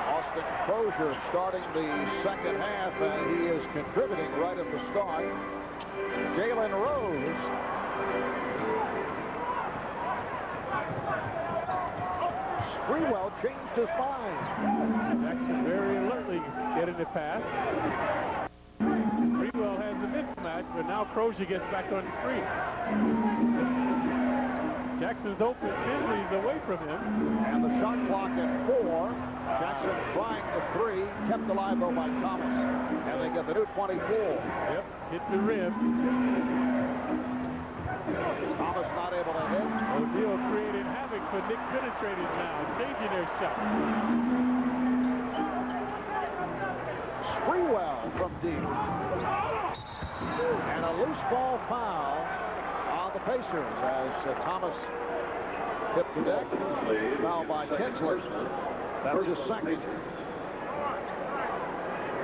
Austin Crozier starting the second half, and he is contributing right at the start. Jalen Rose. Sprewell changed his mind. Jackson very alertly getting the pass. Sprewell has the mismatch, but now Crozier gets back on the screen. Jackson's open. Tinsley's away from him. And the shot clock at 4. Jackson trying the 3. Kept alive, though, by Thomas. And they get the new 24. Yep, hit the rim. Thomas not able to hit. O'Neal creating havoc for Knick penetrators now, changing their shot. Sprewell from deep. And a loose ball foul on the Pacers as Thomas hit the deck. Foul by Tinsley. That's his second.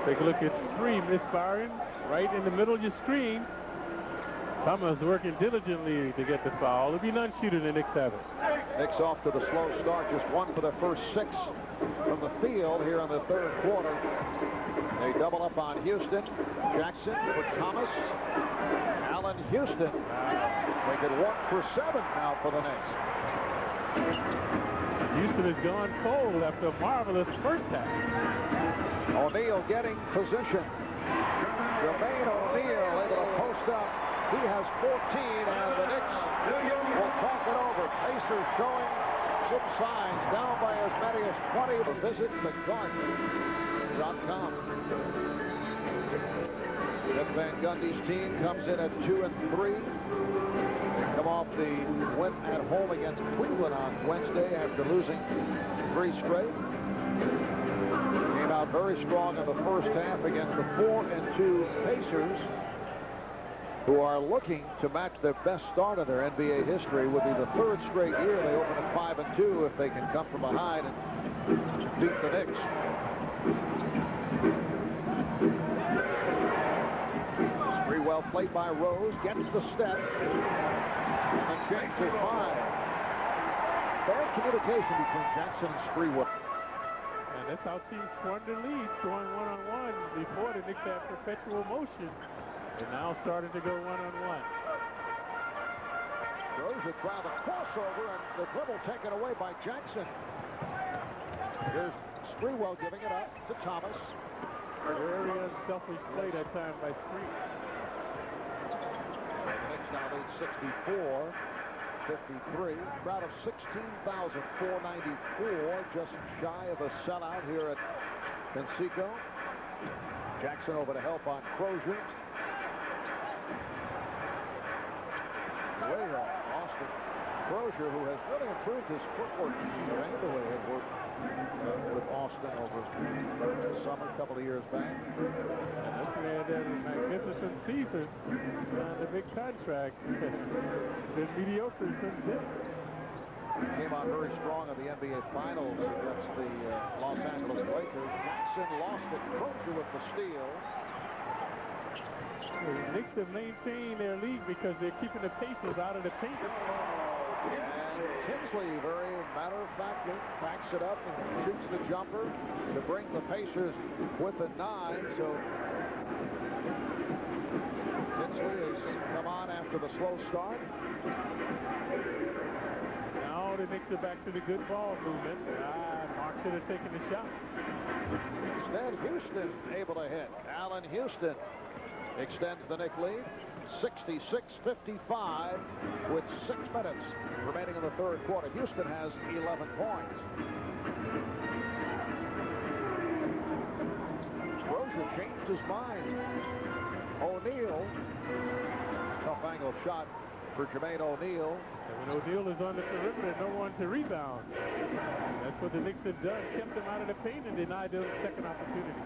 Take a look at Spree misfiring right in the middle of your screen. Thomas working diligently to get the foul. It'll be non-shooter, the Knicks have it. Knicks off to the slow start, just 1 for their first 6 from the field here in the third quarter. They double up on Houston. Jackson for Thomas. Allen Houston. Make it 1 for 7 now for the Knicks. Houston has gone cold after a marvelous first half. O'Neal getting position. Jermaine O'Neal able to post up. He has 14, and the Knicks will talk it over. Pacers showing some signs, down by as many as 20. To visit thegarden.com. Jeff Van Gundy's team comes in at 2-3. They come off the win at home against Cleveland on Wednesday after losing 3 straight. Came out very strong in the first half against the 4-2 Pacers, who are looking to match their best start in their NBA history. Would be the 3rd straight year. They open at 5-2 if they can come from behind and beat the Knicks. Sprewell played by Rose, gets the step, and changed his mind. Bad communication between Jackson and Sprewell. And that's how teams squander leads, going one-on-one. Before, the Knicks had perpetual motion. And now starting to go one-on-one. Rosa trying the crossover, and the dribble taken away by Jackson. Here's Sprewell giving it up to Thomas. Very unselfish play that time by Spree. Knicks now lead 64-53. Crowd of 16,494, just shy of a sellout here at Conseco. Jackson over to help on Crozier. Way off Austin. Crozier, who has really improved his footwork. Vanderway had worked with Austin over the summer, a couple of years back. This man had a magnificent season. Signed a big contract. Been mediocre since then. Came out very strong in the NBA Finals against the Los Angeles Lakers. Jackson lost it. Crozier with the steal. The Knicks have maintained their lead because they're keeping the Pacers out of the paint. And Tinsley, very matter-of-factly, backs it up and shoots the jumper to bring the Pacers with a 9. So Tinsley has come on after the slow start. Now the Knicks are back to the good ball movement. Mark should have taken the shot. Instead, Houston able to hit. Allen Houston extends the Knick lead. 66-55 with 6 minutes remaining in the third quarter. Houston has 11 points. Crozier changed his mind. O'Neal, tough angle shot for Jermaine O'Neal. And when O'Neal is on the perimeter, no one to rebound. That's what the Knicks have done. Kept them out of the paint and denied them a second opportunity.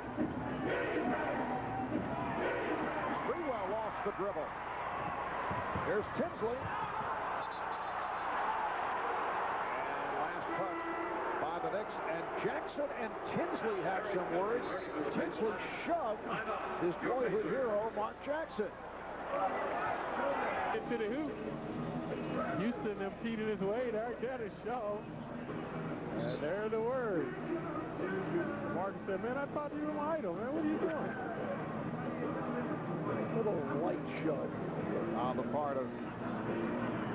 Sprewell lost the dribble. Here's Tinsley. And last touch by the Knicks. And Jackson and Tinsley have some words. Tinsley shoved his boyhood hero, Mark Jackson. Into the hoop. Houston impeded his way there. Get a shove. And there are the words. Mark said, man, I thought you were my idol, man. What are you doing? Little light shove on the part of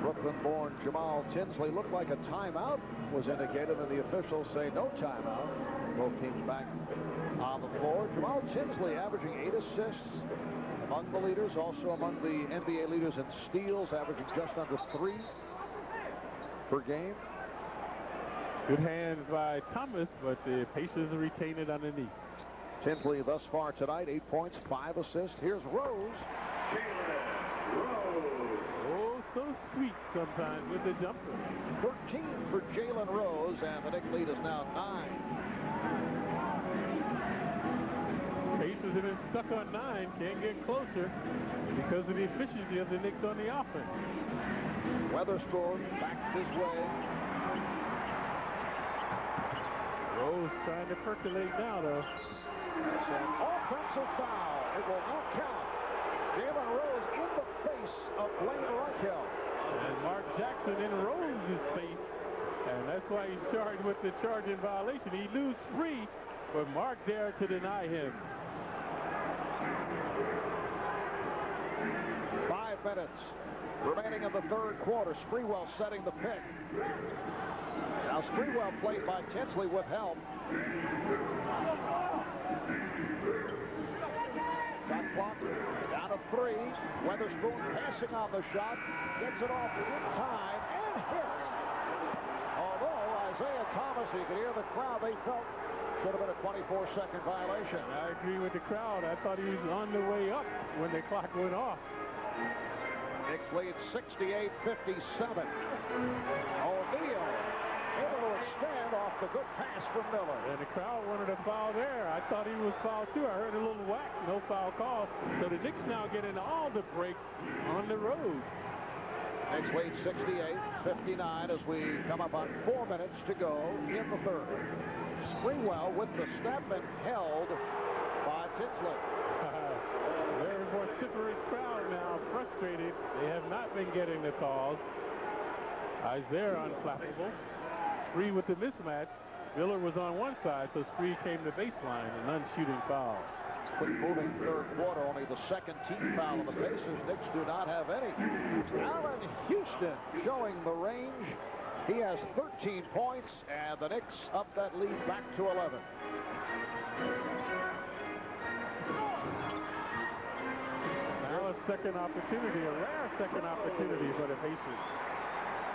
Brooklyn-born Jamal Tinsley. Looked like a timeout was indicated, and the officials say no timeout. Both teams back on the floor. Jamal Tinsley averaging 8 assists. Among the leaders, also among the NBA leaders in steals, averaging just under 3 per game. Good hands by Thomas, but the Pacers retain it underneath. Tinsley thus far tonight, 8 points, 5 assists. Here's Rose. Oh, so sweet sometimes with the jumper. 13 for Jalen Rose, and the Knick lead is now 9. Pacers have been stuck on 9, can't get closer because of the efficiency of the Knicks on the offense. Weatherspoon back this way. Rose trying to percolate now, though. That's an offensive foul. It will not count. Jalen Rose in the face of Blaine Reichel. And Mark Jackson in Rose's face. And that's why he's charged with the charge in violation. He lose free, but Mark there to deny him. 5 minutes remaining in the third quarter. Sprewell setting the pick. Now Sprewell played by Tinsley with help. Shot clock down to 3. Weatherspoon passing on the shot. Gets it off in time and hits. Although Isaiah Thomas, you could hear the crowd, they felt should have been a 24-second violation. I agree with the crowd. I thought he was on the way up when the clock went off. Knicks lead 68-57. O'Neal able to extend off the good pass from Miller. And the crowd wanted a foul there. I thought he was fouled too. I heard a little whack, no foul call. So the Knicks now getting all the breaks on the road. Knicks lead 68-59 as we come up on 4 minutes to go in the third. Sprewell with the step and held by Tinsley. Very vociferous crowd now, frustrated. They have not been getting the calls. Isaiah unflappable. Spree with the mismatch. Miller was on one side, so Spree came to baseline, an unshooting foul. Quick moving third quarter, only the second team foul of the Pacers. Knicks do not have any. Allen Houston showing the range. He has 13 points, and the Knicks up that lead back to 11. Now a second opportunity, a rare second opportunity for the Pacers.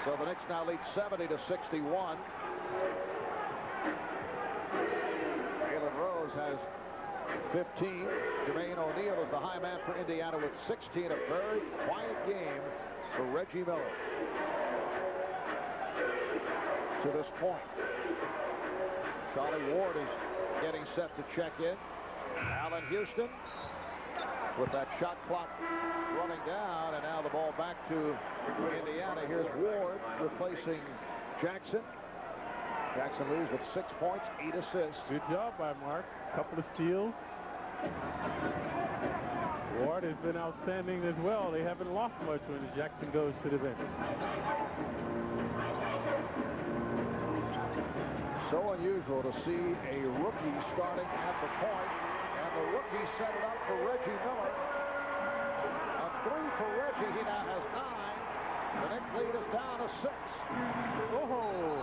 So the Knicks now lead 70-61. Jalen Rose has 15. Jermaine O'Neal is the high man for Indiana with 16. A very quiet game for Reggie Miller to this point. Charlie Ward is getting set to check in. Allen Houston with that shot clock running down, and now the ball back to Indiana. Here's Ward replacing Jackson. Jackson leaves with 6 points, 8 assists. Good job by Mark. Couple of steals. Ward has been outstanding as well. They haven't lost much when Jackson goes to the bench. So unusual to see a rookie starting at the point, and the rookie set it up for Reggie Miller. A 3 for Reggie. He now has 9. The Knicks lead is down to 6. Oh!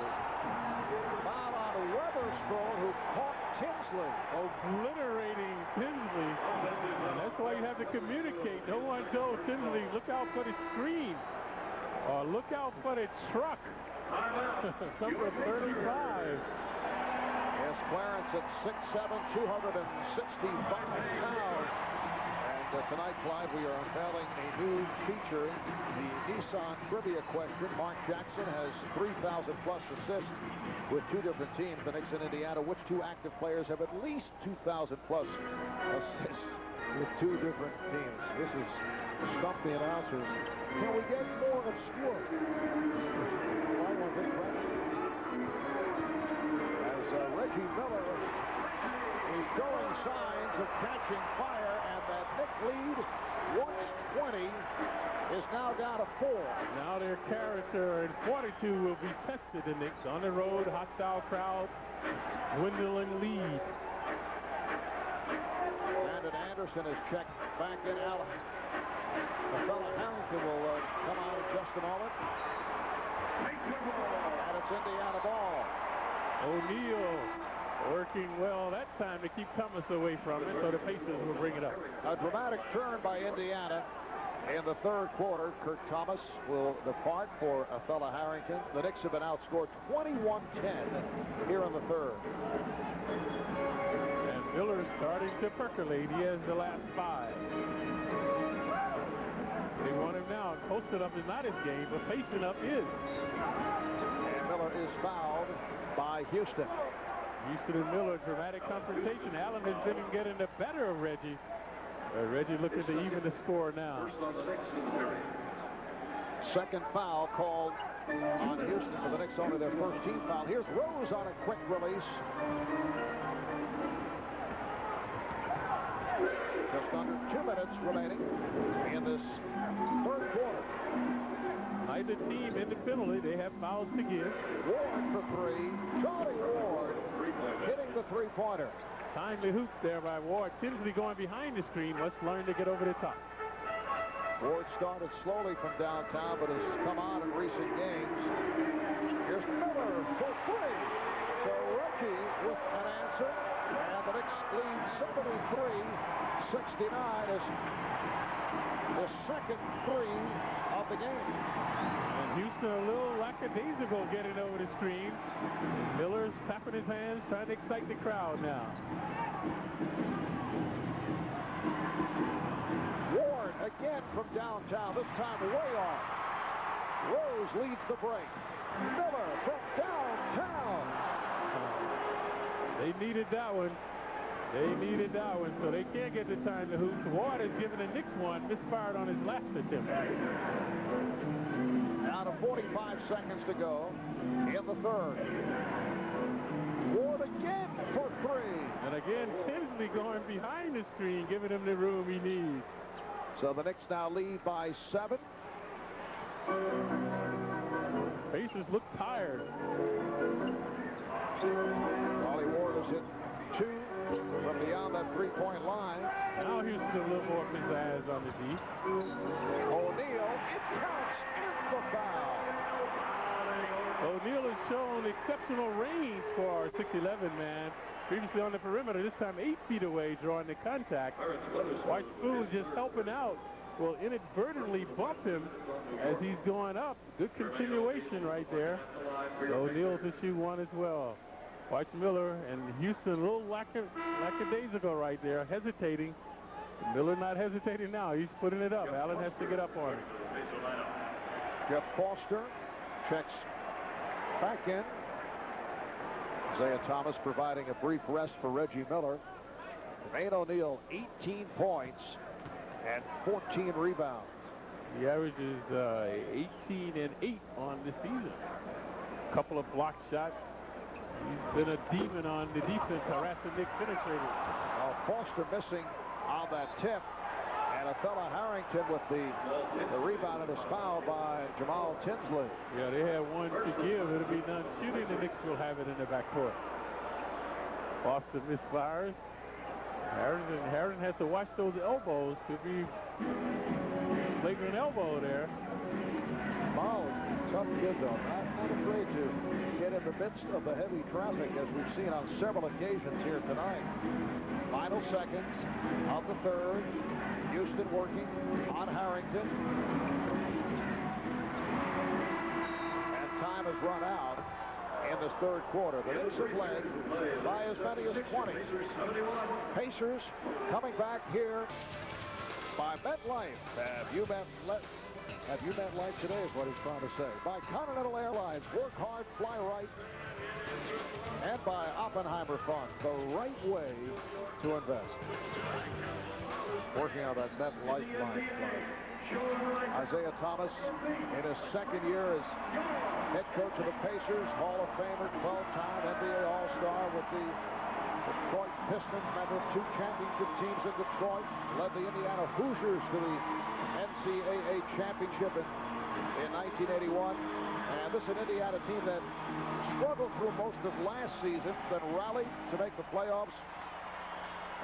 Foul on Weatherspoon, who caught Tinsley. Obliterating Tinsley. And that's why you have to communicate. No one told Tinsley, look out for the screen. Or look out for the truck. Number 35. Yes, Clarence at 6'7", 265 pounds. And tonight, Clyde, we are unveiling a new feature, the Nissan Trivia Question. Mark Jackson has 3,000-plus assists with 2 different teams, the Knicks and Indiana. Which 2 active players have at least 2,000-plus assists with 2 different teams? This is Stump the announcers. Can we get more obscure? I want big question. As Reggie Miller is showing signs of catching fire, and that Knick lead, once 20, is now down to 4. Now their character and fortitude will be tested. The Knicks on the road, hostile crowd, dwindling lead. Brandon Anderson is checked back in. The fellow Harrington will come out in just a moment. And it's Indiana ball. O'Neal working well that time to keep Thomas away from it, so the Pacers will bring it up. A dramatic turn by Indiana in the third quarter. Kurt Thomas will depart for a fellow Harrington. The Knicks have been outscored 21-10 here in the third. And Miller's starting to percolate. He has the last 5. They want him now. Posted up is not his game, but facing up is. And Miller is fouled by Houston. Houston and Miller, dramatic confrontation. Allen has been getting the better of Reggie. Reggie looking to even the score now. Second foul called on Houston for the Knicks, only their first team foul. Here's Rose on a quick release. Just under 2 minutes remaining in this third quarter. Neither team independently, they have fouls to give. Ward for 3. Charlie Ward hitting the three-pointer. Timely hoop there by Ward. Tinsley going behind the screen. Let's learn to get over the top. Ward started slowly from downtown, but has come on in recent games. Here's Miller for 3. So Reggie with an answer, and the Knicks lead 73-69 as the second 3 of the game. And Houston a little lackadaisical getting over the screen. Miller's tapping his hands, trying to excite the crowd now. Ward again from downtown, this time way off. Rose leads the break. Miller from downtown. They needed that one. They needed that one, so they can't get the time to hoop. Ward has given the Knicks one, misfired on his last attempt. Down to 45 seconds to go in the third. Ward again for 3. And again, Tinsley going behind the screen, giving him the room he needs. So the Knicks now lead by 7. Pacers look tired. Charlie Ward has hit 2 from beyond that three-point line. Now Houston a little more pizzazz on the D. O'Neal, it counts, and the foul. O'Neal is exceptional range for 6'11", man. Previously on the perimeter, this time 8 feet away, drawing the contact. White Spoon just helping out. Will inadvertently bump him as he's going up. Good continuation right there. O'Neal to shoot one as well. White Miller and Houston a little lackadaisical right there, hesitating. Miller not hesitating now. He's putting it up. Allen has to get up on it. Jeff Foster checks back in. Isaiah Thomas providing a brief rest for Reggie Miller. Jermaine O'Neal, 18 points and 14 rebounds. He averages 18 and 8 on the season. A couple of block shots. He's been a demon on the defense, harassing Knick penetrators. Foster missing on that tip. And a fella Harrington with the rebound, and is fouled by Jamal Tinsley. Yeah, they have one to give. It'll be none shooting. The Knicks will have it in the backcourt. Foster misfires. Harrington has to watch those elbows. Could be flagrant elbow there. Foul, tough kid though. Not afraid to get in the midst of the heavy traffic, as we've seen on several occasions here tonight. Final seconds of the third. Houston working on Harrington. And time has run out in this third quarter. The Knicks have led by as many as 20. Pacers coming back here by MetLife. Have you met life today is what he's trying to say. By Continental Airlines, work hard, fly right. And by Oppenheimer Fund, the right way to invest. Working on that MetLife line. Isaiah Thomas in his second year as head coach of the Pacers, Hall of Famer, 12-time NBA All-Star with the Detroit Pistons, member of 2 championship teams in Detroit, led the Indiana Hoosiers to the NCAA championship in 1981. And this is an Indiana team that struggled through most of last season, then rallied to make the playoffs.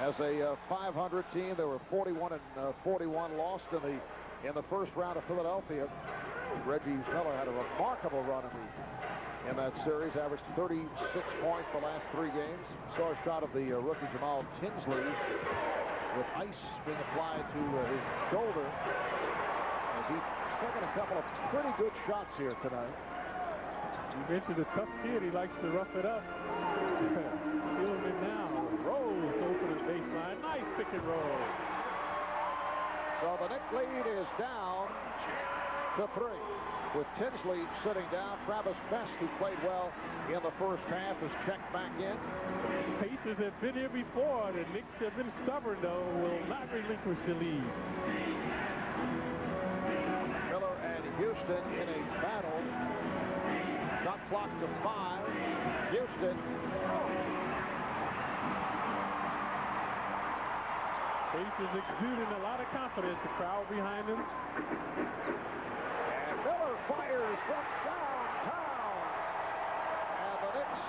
As a 500 team, they were 41-41, lost in the first round of Philadelphia. Reggie Miller had a remarkable run in that series, averaged 36 points the last 3 games. Saw a shot of the rookie Jamal Tinsley with ice being applied to his shoulder as he's taken a couple of pretty good shots here tonight. You mentioned a tough kid. He likes to rough it up. Feeling it now. Rolls over the baseline. Nice pick and roll. So the Knick lead is down to 3. With Tinsley sitting down, Travis Best, who played well in the first half, is checked back in. Pacers have been here before. The Knicks have been stubborn, though, will not relinquish the lead. Miller and Houston in a battle. Shot clock to 5. Houston. Pacers exuding a lot of confidence. The crowd behind them. Miller fires from downtown. And the Knicks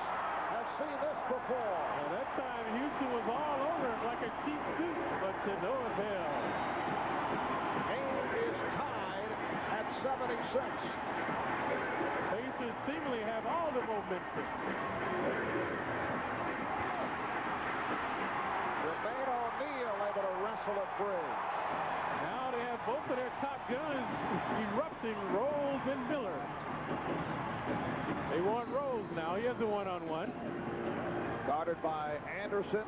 have seen this before. And that time Houston was all over him like a cheap suit, but to no avail. Game is tied at 76. Pacers seemingly have all the momentum. Jermaine O'Neal able to wrestle it free. Now they have both of their top guns erupting, Rose and Miller. They want Rose now. He has a one-on-one. Guarded by Anderson.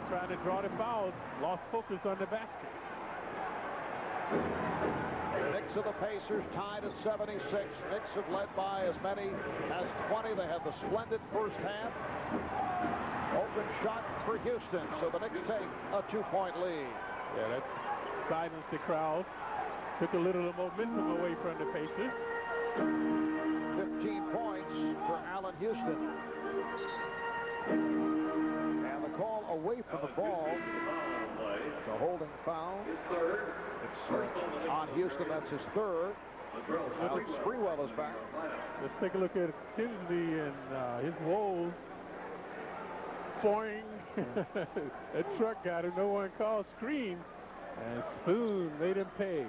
Trying to draw the foul. Lost focus on the basket. The Knicks of the Pacers tied at 76. Knicks have led by as many as 20. They had the splendid first half. Open shot for Houston, so the Knicks take a 2-point lead. Yeah, that's silenced the crowd. Took a little of the momentum away from the Pacers. 15 points for Allen Houston. And the call away from the ball. It's a holding foul. It's on Houston. That's his third. Alex Sprewell is back. Let's take a look at Tinsley and his woes. Boing. That truck got him. No one called screen. And Spoon made him pay.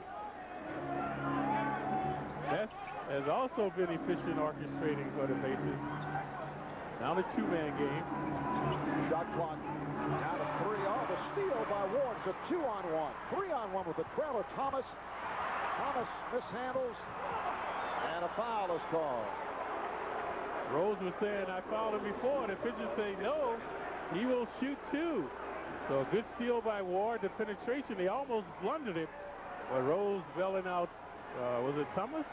That's has also been efficient orchestrating for the Pacers. Now the two-man game. Shot clock down to 3. Oh, the steal by Ward. It's a 2-on-1. 3-on-1 with the trailer. Thomas mishandles, and a foul is called. Rose was saying, I fouled him before. The pitcher say no, he will shoot 2. So a good steal by Ward. The penetration, he almost blundered it. But Rose bailing out, was it Thomas?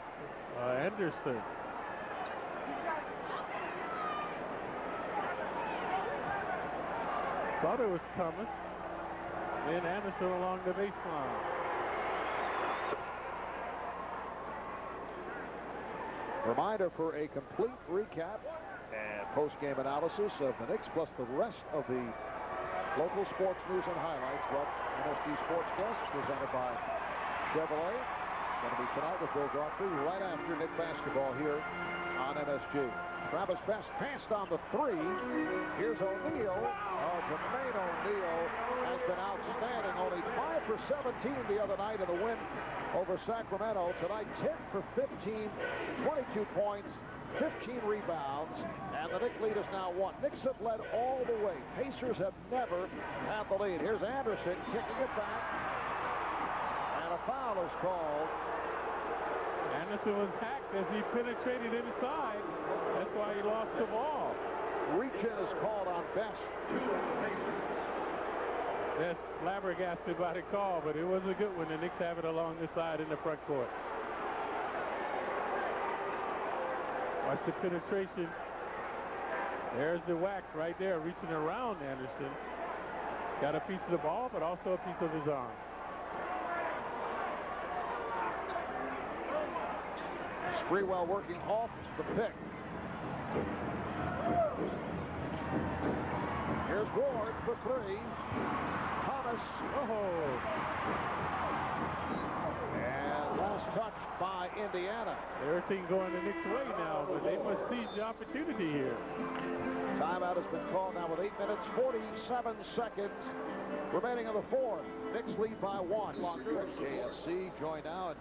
Anderson. Thought it was Thomas. Then Anderson along the baseline. Reminder for a complete recap and post-game analysis of the Knicks plus the rest of the local sports news and highlights. But MSG Sports Desk presented by Chevrolet. Going to be tonight with Bill Godfrey right after Knick basketball here on MSG. Travis Best passed on the 3. Here's O'Neal. Oh, Jermaine O'Neal has been outstanding. Only 5 for 17 the other night in the win over Sacramento. Tonight, 10 for 15, 22 points, 15 rebounds, and the Knicks lead is now 1. Knicks have led all the way. Pacers have never had the lead. Here's Anderson kicking it back, and a foul is called. Anderson was hacked as he penetrated inside. That's why he lost the ball. Reach-in is called on Best. That's flabbergasted by the call, but it was a good one. The Knicks have it along the side in the front court. Watch the penetration. There's the whack right there, reaching around Anderson. Got a piece of the ball, but also a piece of his arm. Sprewell working off the pick. Here's Ward for 3. Thomas. Oh. And last touch by Indiana. Everything going the Knicks' way now, but they must seize the opportunity here. Timeout has been called now with 8 minutes, 47 seconds remaining in the fourth. Knicks lead by 1. Longer at KFC. Join now and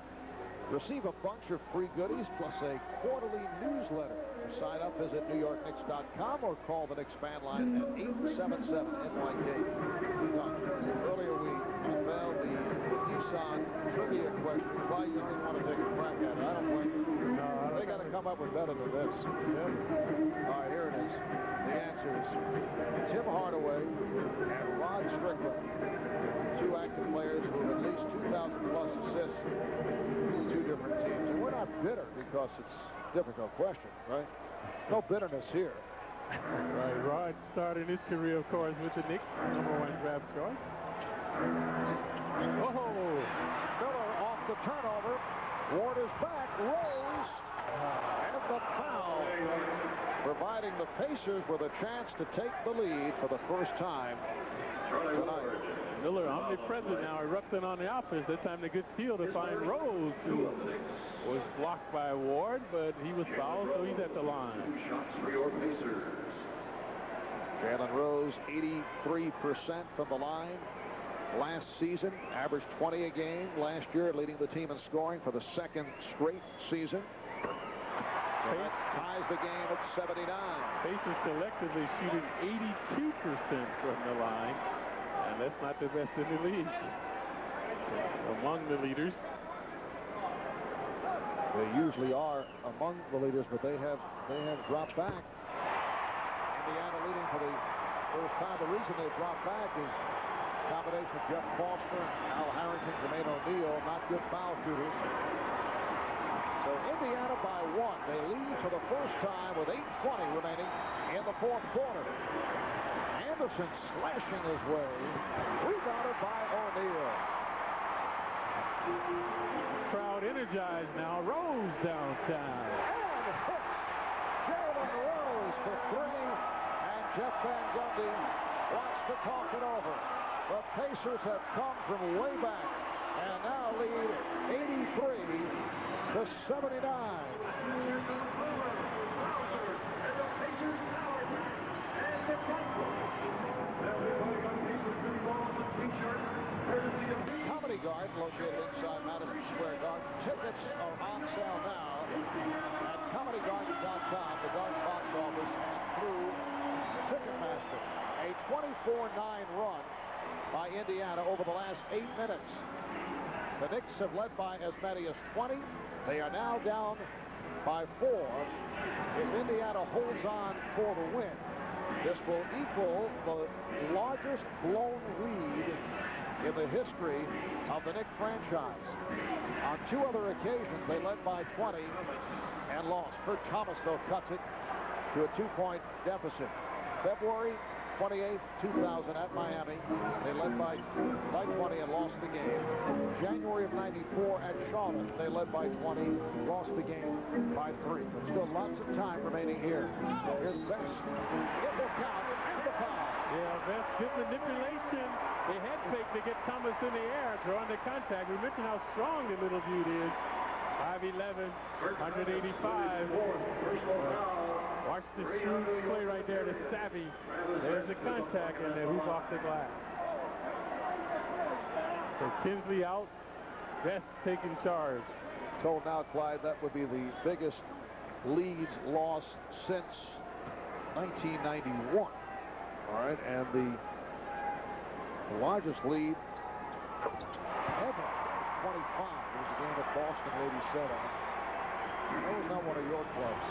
receive a bunch of free goodies plus a quarterly newsletter. To sign up, visit NewYorkKnicks.com or call the Knicks fan line at 877-NYK. Earlier we unveiled the Nissan trivia question. Why you didn't want to take a crack at it? I don't blame you. They got to come up with better than this. Yep. All right, here it is. The answers: Tim Hardaway and Rod Strickland. 2 active players who have at least 2,000 plus assists. 2 different teams. And we're not bitter because it's a difficult question, right? There's no bitterness here. Right, Rod started his career, of course, with the Knicks, #1 draft choice. Oh! Miller off the turnover. Ward is back. Rose. And the foul. Providing the Pacers with a chance to take the lead for the first time tonight. Miller omnipresent now, erupting on the offense. That time the good steal to find Rose, who was blocked by Ward, but he was fouled, so he's at the line. Shots for your Pacers. Jalen Rose, 83% from the line. Last season, averaged 20 a game. Last year, leading the team in scoring for the 2nd straight season. So that ties the game at 79. Pacers collectively shooting 82% from the line. And that's not the best in the league. Among the leaders. They usually are among the leaders, but they have dropped back. Indiana leading for the first time. The reason they dropped back is a combination of Jeff Foster, Al Harrington, Jermaine O'Neal, not good foul shooters. So Indiana by 1. They lead for the first time with 8:20 remaining in the fourth quarter. Anderson slashing his way. Rebounded by O'Neal. This crowd energized now. Rose downtown. And hits Jalen Rose for 3. And Jeff Van Gundy wants to talk it over. The Pacers have come from way back and now lead 83-79. Comedy Garden located inside Madison Square Garden. Tickets are on sale now at ComedyGarden.com, the Garden box office, and through Ticketmaster. A 24-9 run by Indiana over the last 8 minutes. The Knicks have led by as many as 20. They are now down by 4. If Indiana holds on for the win, this will equal the largest blown lead in the history of the Knicks franchise. On 2 other occasions, they led by 20 and lost. Kurt Thomas, though, cuts it to a 2-point deficit. February 28th, 2000 at Miami. They led by 20 and lost the game. January of 94 at Charlotte. They led by 20, lost the game by 3. But still lots of time remaining here. Here's Best. Get the count and the foul. Yeah, Best good manipulation. They head fake to get Thomas in the air, drawing the contact. We mentioned how strong the little dude is. 5'11", 185. Watch the shoes play right there, the savvy. There's the contact, and they hoop off the glass. So Tinsley out, Best taking charge. Told now, Clyde, that would be the biggest lead loss since 1991. All right, and the largest lead ever, 25. It was a game that Boston ladies set on. That was not one of your clubs.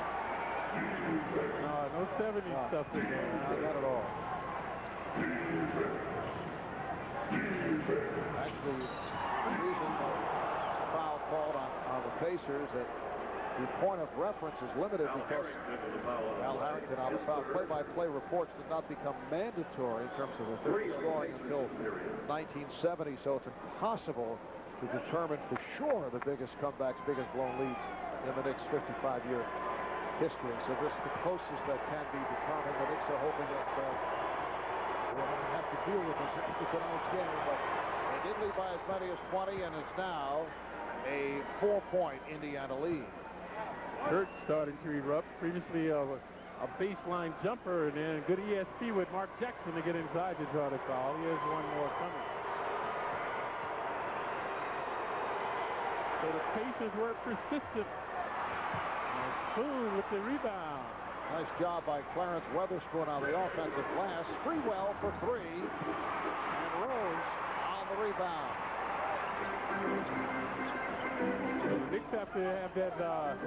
No 70s stuff in there. Not at all. Actually, the reason the foul called on the Pacers, that the point of reference is limited because Al Harrington on the foul. Play-by-play reports did not become mandatory in terms of official scoring until 1970, so it's impossible to determine for sure the biggest comebacks, biggest blown leads in the Knicks' 55-year history. So this is the closest that can be determined. The Knicks are hoping that we'll have to deal with this in tonight's game, but they did lead by as many as 20, and it's now a 4-point Indiana lead. Kurt starting to erupt. Previously a baseline jumper, and then good ESP with Mark Jackson to get inside to draw the foul. Here's one more coming. So the Pacers were persistent. And Spoon with the rebound. Nice job by Clarence Weatherspoon on the offensive glass. Sprewell for 3. And Rose on the rebound. So the Knicks have to have that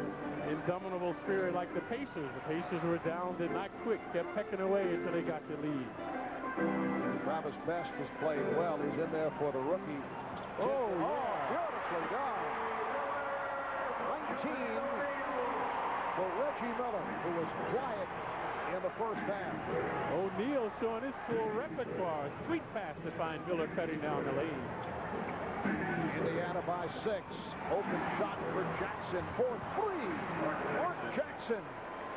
indomitable spirit like the Pacers. The Pacers were down, did not quit, kept pecking away until they got the lead. Travis Best is playing well. He's in there for the rookie. Oh, beautifully done. 19 for Reggie Miller, who was quiet in the first half. O'Neal showing his full repertoire. Sweet pass to find Miller cutting down the lane. Indiana by 6. Open shot for Jackson for 3. Mark Jackson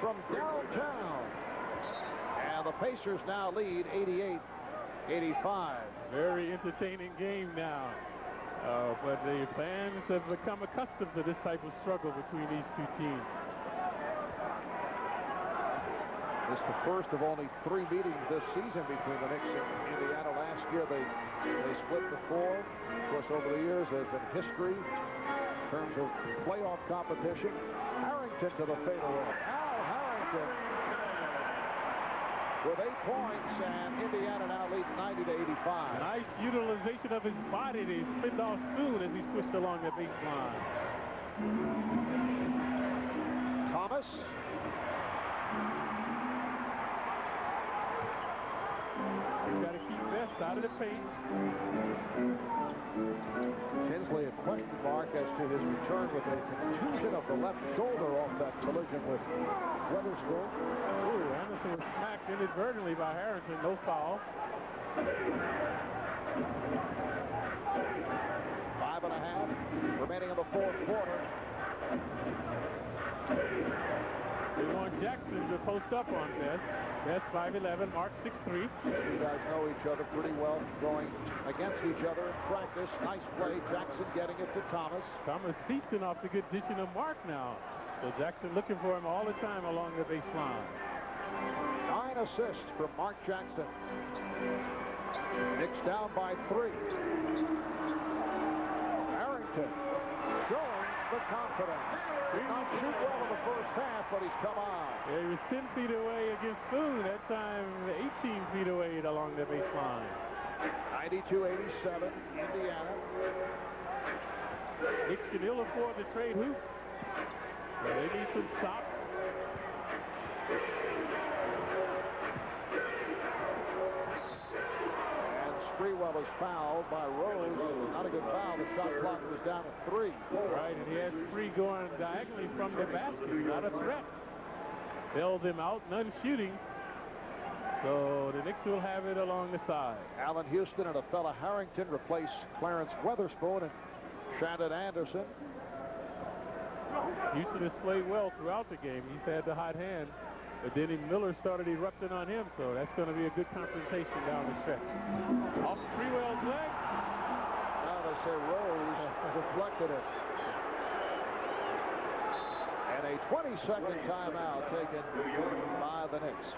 from downtown. And the Pacers now lead 88-85. Very entertaining game now. But the fans have become accustomed to this type of struggle between these two teams. It's the first of only 3 meetings this season between the Knicks and Indiana. Last year they split the 4. Of course, over the years there's been history in terms of playoff competition. Harrington to the fadeaway. Al Harrington with 8 points, and Indiana now leads 90-85. Nice utilization of his body to spin off Spoon as he switched along the baseline. Thomas. You've got to keep Best out of the paint. Tinsley, a question mark as to his return with a contusion of the left shoulder off that collision with Weatherspoon. Ooh, Anderson was smacked inadvertently by Harrington. No foul. 5.5 remaining in the 4th quarter. They want Jackson to post up on Best. Best 5'11", Mark 6'3". You guys know each other pretty well, going against each other in practice. Nice play. Jackson getting it to Thomas. Thomas feasting off the good dishing of Mark now. So Jackson looking for him all the time along the baseline. 9 assists from Mark Jackson. Knicks down by 3. Harrington showing the confidence. Did not shoot well in the first half, but he's come on. Yeah, he was 10 feet away against Boone. That time 18 feet away along the baseline. 92-87, Indiana. Knicks can ill afford to trade hoops. So they need some stops. Sprewell is fouled by Rose. Not a good foul. The shot clock was down to 3. Right, and he has Spree going diagonally from the basket. Not a threat. Held him out, none shooting. So the Knicks will have it along the side. Allen Houston and a fella Harrington replace Clarence Weatherspoon and Shandon Anderson. Houston has played well throughout the game. He's had the hot hand. But then Miller started erupting on him, so that's going to be a good confrontation down the stretch. Off Sprewell's leg. Now they say Rose deflected it. And a 20-second timeout taken by the Knicks.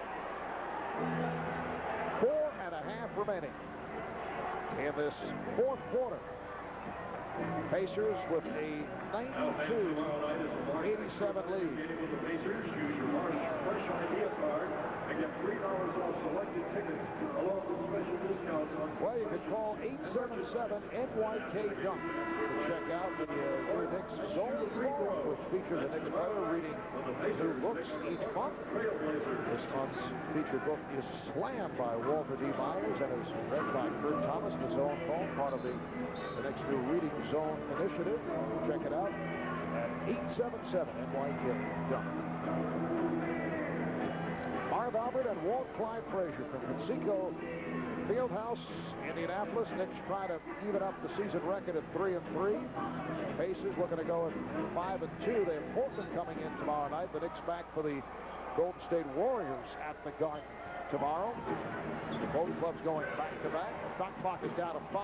4.5 remaining in this fourth quarter. Pacers with a 92-87 lead. Fresh idea card and get $3 off selected tickets along with special discounts on. Well, you can call 877-NYK Dunk to check out the new Knicks Zone Forum, which features a Knicks player reading new books each month. This month's featured book is Slam by Walter D. Myers and is read by Kurt Thomas, the Zone Phone, part of the Knicks new Reading Zone initiative. Check it out at 877-NYK Dunk. Marv Albert and Walt Clyde Frazier from Conseco Fieldhouse, Indianapolis. Knicks try to even up the season record at 3-3. Pacers looking to go at 5-2. They have Portland coming in tomorrow night. The Knicks back for the Golden State Warriors at the Garden tomorrow. Both clubs going back-to-back. The shot clock is down to 5.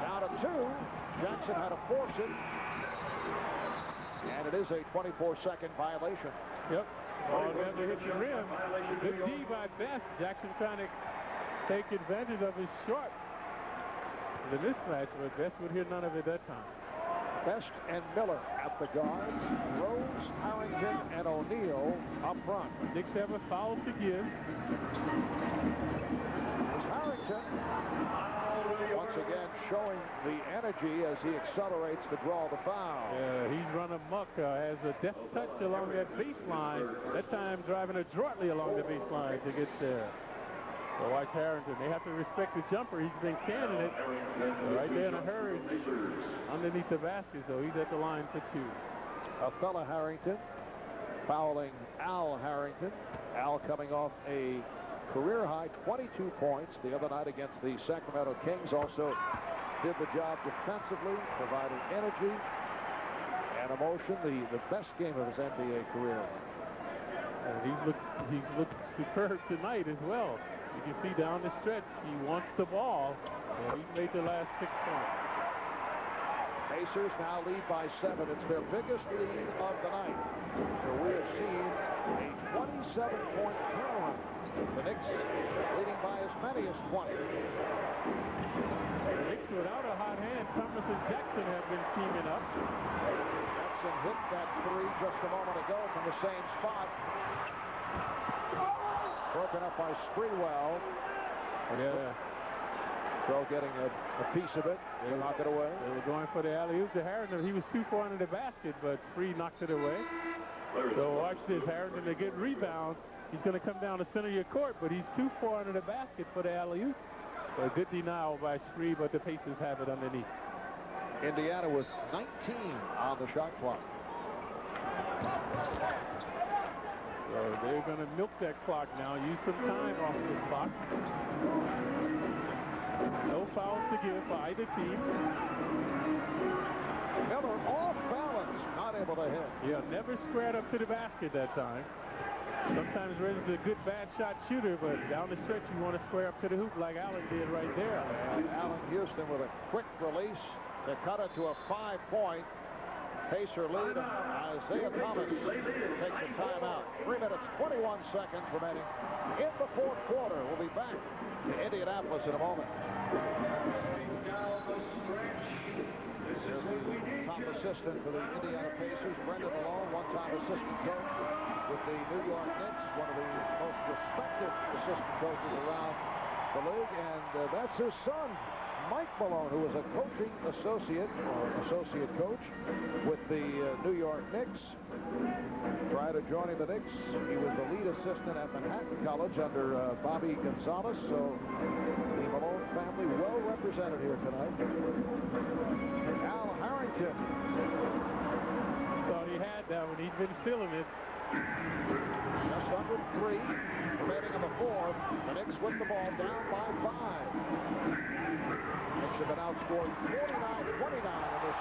Down to 2. Jackson had to force it. And it is a 24-second violation. Yep. Ball never hit the rim. Good D by Best. Jackson trying to take advantage of his short. The mismatch, but Best would hear none of it that time. Best and Miller at the guards. Rose, Harrington, and O'Neal up front. Knicks have a foul to give. It's Harrington once again showing the energy as he accelerates to draw the foul. Yeah, he's run amok, has a deft touch along that baseline. That time driving adroitly along the baseline to get there. So watch Harrington. They have to respect the jumper. He's been canning it right there in a hurry underneath the basket. So he's at the line for 2. A fella Harrington fouling Al Harrington. Al coming off a career-high 22 points the other night against the Sacramento Kings. Also did the job defensively, provided energy and emotion. The best game of his NBA career. And he's looked superb tonight as well. You can see down the stretch, he wants the ball. And he's made the last 6 points. Pacers now lead by 7. It's their biggest lead of the night. So we have seen a 27-point turnaround. The Knicks leading by as many as 20. The Knicks without a hot hand. Thomas and Jackson have been teaming up. Jackson hit that 3 just a moment ago from the same spot. Broken up by Sprewell. Yeah. Crow getting a piece of it. They knock it away. They were going for the alley-oop to Harrington. He was too far under the basket, but Spree knocked it away. So watch this. Harrington to get rebound. He's going to come down the center of your court, but he's too far under the basket for the alley-oop. So a good denial by Spree, but the Pacers have it underneath. Indiana with 19 on the shot clock. So they're going to milk that clock now. Use some time off this clock. No fouls to give for either team. Miller off balance, not able to hit. Yeah, never squared up to the basket that time. Sometimes Reggie's a good bad shot shooter, but down the stretch you want to square up to the hoop like Allen did right there. And Allen Houston with a quick release to cut it to a 5-point Pacer lead. Isaiah Thomas takes a timeout. 3 minutes, 21 seconds remaining in the fourth quarter. We'll be back to Indianapolis in a moment. Down the stretch. This assistant for the Indiana Pacers. Brendan Malone, one-time assistant coach with the New York Knicks, one of the most respected assistant coaches around the league. And that's his son, Mike Malone, who was a coaching associate or associate coach with the New York Knicks. Prior to joining the Knicks, he was the lead assistant at Manhattan College under Bobby Gonzalez. So the Malone family well represented here tonight. Al Harrington. Thought he had that one. He's been feeling it. Just under 3, remaining in the fourth. The Knicks with the ball down by 5. Knicks have been outscored 49-29 in this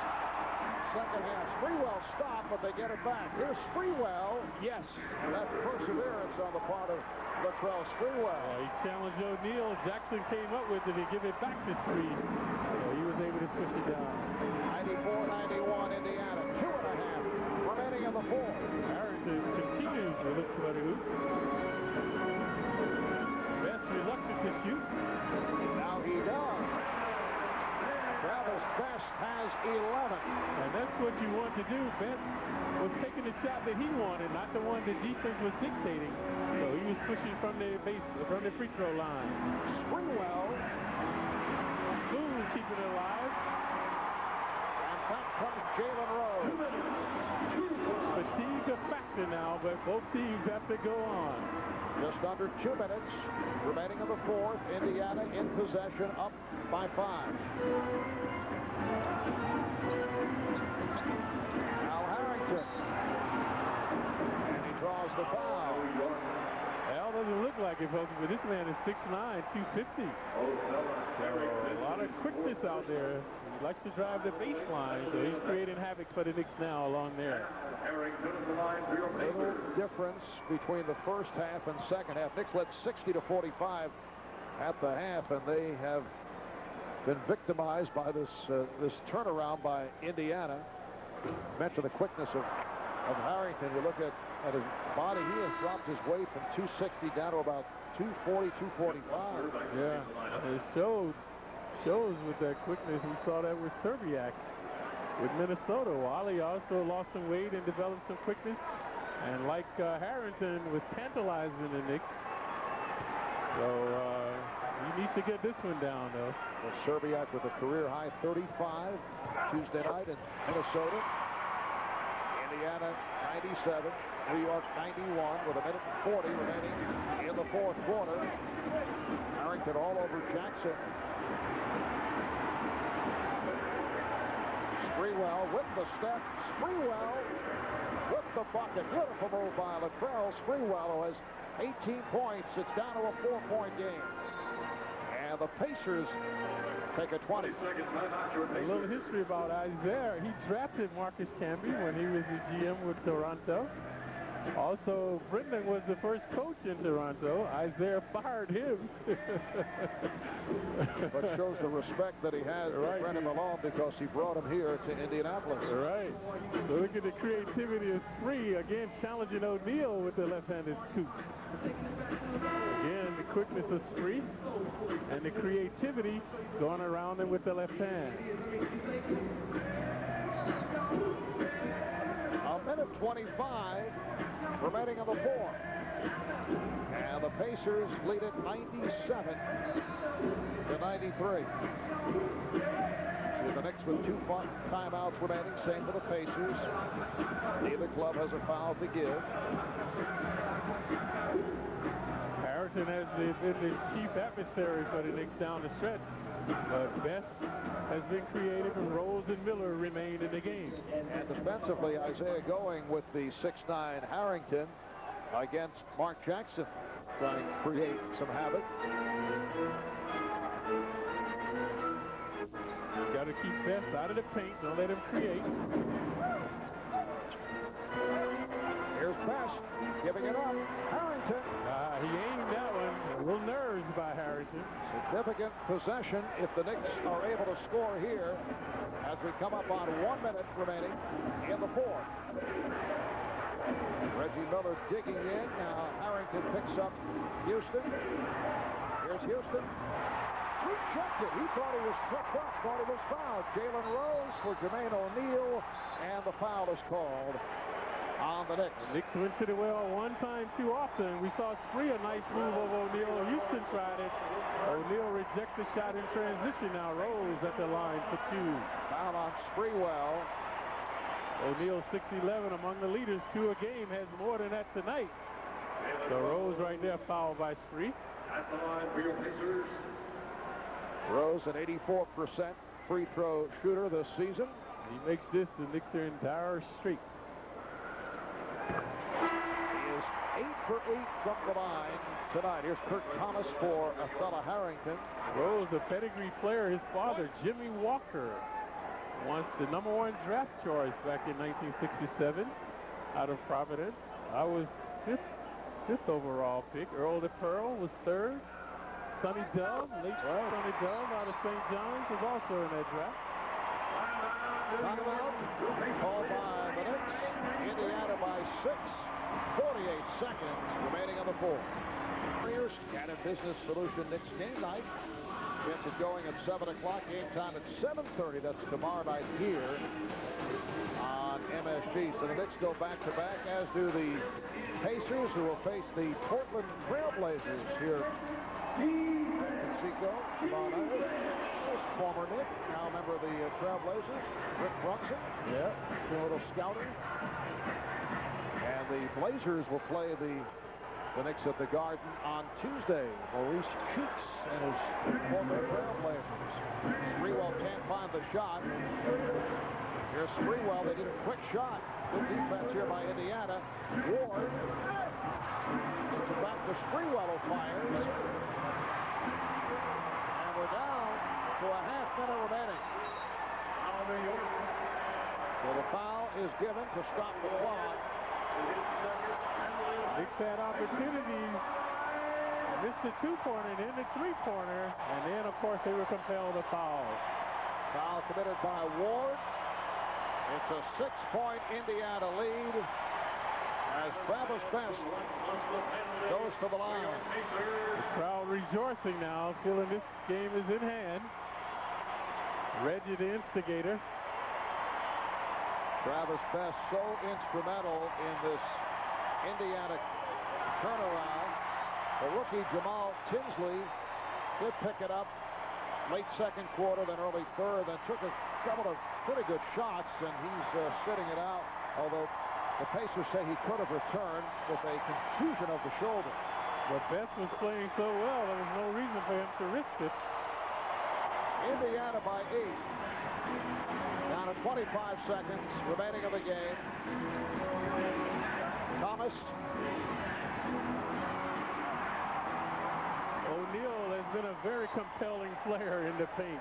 second half. Sprewell stopped, but they get it back. Here's Sprewell. Yes. And that perseverance on the part of Latrell Sprewell. He challenged O'Neal. Jackson came up with it and give it back to Spree. So he was able to switch it down. 94-91 Indiana. 2.5 remaining in the fourth. Harrington continues to look for the hoop. Best reluctant to shoot. Now he does. Travis Best has 11. And that's what you want to do. Best was taking the shot that he wanted, not the one the defense was dictating. So he was switching from the free throw line. Sprewell. Boone keeping it alive. And back comes Jalen Rose. Fatigue a factor now, but both teams have to go on. Just under 2 minutes remaining in the fourth. Indiana in possession, up by 5. Al Harrington. And he draws the foul. Well, doesn't look like it, folks, but this man is 6'9", 250. So a lot of quickness out there. He likes to drive the baseline, so he's creating havoc for the Knicks now along there. Little difference between the first half and second half. Knicks led 60-45 at the half, and they have been victimized by this turnaround by Indiana. Mention the quickness of Harrington. You look at his body, he has dropped his weight from 260 down to about 240, 245. Yeah, it shows with that quickness. We saw that with Serbiak with Minnesota. Wally also lost some weight and developed some quickness. And like Harrington was tantalizing the Knicks. So he needs to get this one down, though. Well, Serbiak with a career-high 35 Tuesday night in Minnesota. Indiana 97, New York 91 with 1:40 remaining in the fourth quarter. Harrington all over Jackson. Sprewell with the step. Sprewell with the bucket. Beautiful move by Latrell Sprewell, who has 18 points. It's down to a 4-point game. And the Pacers take a 20. A little history about Isaiah. He drafted Marcus Camby when he was the GM with Toronto. Also, Brendan was the first coach in Toronto. Isaiah fired him. But shows the respect that he has for Brendan Malone because he brought him here to Indianapolis. Right. So look at the creativity of Spree. Again, challenging O'Neal with the left-handed scoop. Again, the quickness of Spree and the creativity going around him with the left hand. A minute 25 remaining in the fourth. And the Pacers lead it 97-93. See the Knicks with 2 timeouts remaining. Same for the Pacers. Neither club has a foul to give. Harrington has been the chief adversary for the Knicks down the stretch. But Best has been creative, and Rose and Miller remain in the game. And defensively, Isaiah going with the 6'9" Harrington against Mark Jackson, trying to create some havoc. Got to keep Best out of the paint. Don't let him create. Here's Best giving it up. Harrington. He aimed that one. A little nerves by Harrington. Significant possession if the Knicks are able to score here as we come up on 1 minute remaining in the fourth. Reggie Miller digging in. Now Harrington picks up Houston. Here's Houston. ejected. He thought he was tripped up, thought he was fouled. Jalen Rose for Jermaine O'Neal, and the foul is called on the Knicks. Knicks went to the well one time too often. We saw Spree, a nice move of O'Neal. Houston tried it. O'Neal rejected the shot in transition. Now Rose at the line for 2. Foul on Spreewell. O'Neal 6'11", among the leaders, 2 a game, has more than that tonight. So Rose right there fouled by Spree. At the line for your Pacers. Rose, an 84% free throw shooter this season. He makes this, the Knicks are in dire streak. He is 8 for 8 from the line tonight. Here's Kurt Thomas for Fella Harrington. Rose, a pedigree player. His father, Jimmy Walker, was the #1 draft choice back in 1967 out of Providence. I was fifth overall pick. Earl DePearl was 3rd. Sonny Dove, late Sonny Dove out of St. John's, was also in that draft. Timeout called by the Knicks. Indiana by 6. 48 seconds remaining on the 4th. Warriors, Cannon Business Solution Knicks game night. Gets it going at 7 o'clock. Game time at 7:30. That's tomorrow night here on MSG. So the Knicks go back-to-back, as do the Pacers, who will face the Portland Trailblazers here. Conseco, former Knick, now a member of the Trailblazers. Rick Brunson, doing a little scouting. And the Blazers will play the Knicks at the Garden on Tuesday. Maurice Cheeks and his former Trailblazers. Sprewell can't find the shot. Here's Sprewell. They did a quick shot. Good defense here by Indiana. Ward gets it back to Sprewell, who fires. And we're down to a half minute remaining. So the foul is given to stop the clock. Knicks had opportunities. Missed the 2-pointer and then the 3-pointer. And then, of course, they were compelled to foul. Foul committed by Ward. It's a 6-point Indiana lead as Travis Best goes to the line. The crowd rejoicing now, feeling this game is in hand. Reggie, the instigator. Travis Best so instrumental in this Indiana turnaround. The rookie Jamal Tinsley did pick it up late second quarter, then early third, then took a couple of pretty good shots, and he's sitting it out, although the Pacers say he could have returned with a contusion of the shoulder. But Best was playing so well, there was no reason for him to risk it. Indiana by 8. Down to 25 seconds remaining of the game. Thomas. O'Neal has been a very compelling player in the paint,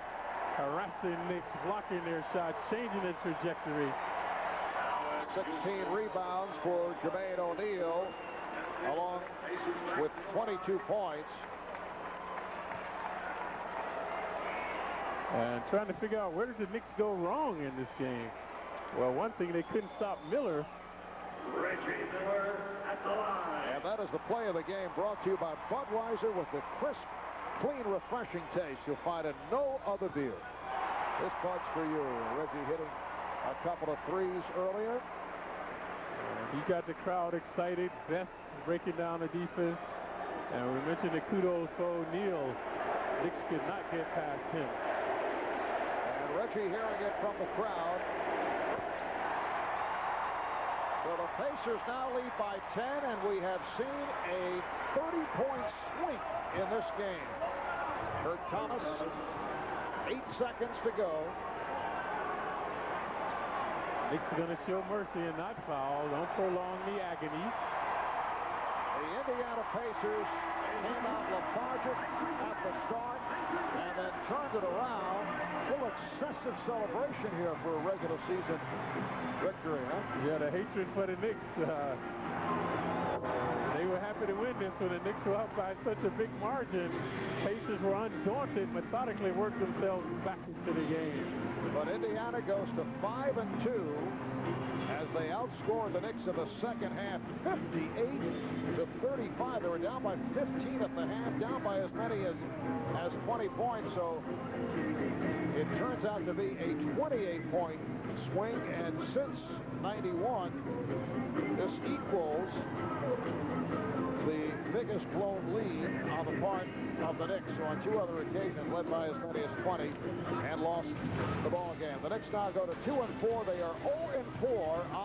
harassing Knicks, blocking their shots, changing the trajectory. 16 rebounds for Jermaine O'Neal, along with 22 points. And trying to figure out, where did the Knicks go wrong in this game? Well, one thing, they couldn't stop Miller. Reggie Miller at the line. And that is the play of the game, brought to you by Budweiser, with the crisp, clean, refreshing taste you'll find in no other beer. This part's for you. Reggie hitting a couple of threes earlier. And he got the crowd excited. Best breaking down the defense. And we mentioned the kudos for O'Neal. Knicks could not get past him. And Reggie hearing it from the crowd. So the Pacers now lead by 10, and we have seen a 30-point swing in this game. Kurt Thomas, 8 seconds to go. Knicks are going to show mercy and not foul. Don't prolong the agony. The Indiana Pacers came out lethargic at the start and then turned it around. A little excessive celebration here for a regular season victory, huh? Yeah, the hatred for the Knicks. They were happy to win this when the Knicks were up by such a big margin. Pacers were undaunted, methodically worked themselves back into the game. But Indiana goes to 5-2 as they outscored the Knicks in the second half, 58-35. They were down by 15 at the half, down by as many as 20 points. So it turns out to be a 28-point swing, and since 91, this equals the biggest blown lead on the part of the Knicks, who on 2 other occasions led by as many as 20 and lost the ball game. The Knicks now go to 2-4. They are 0-4 on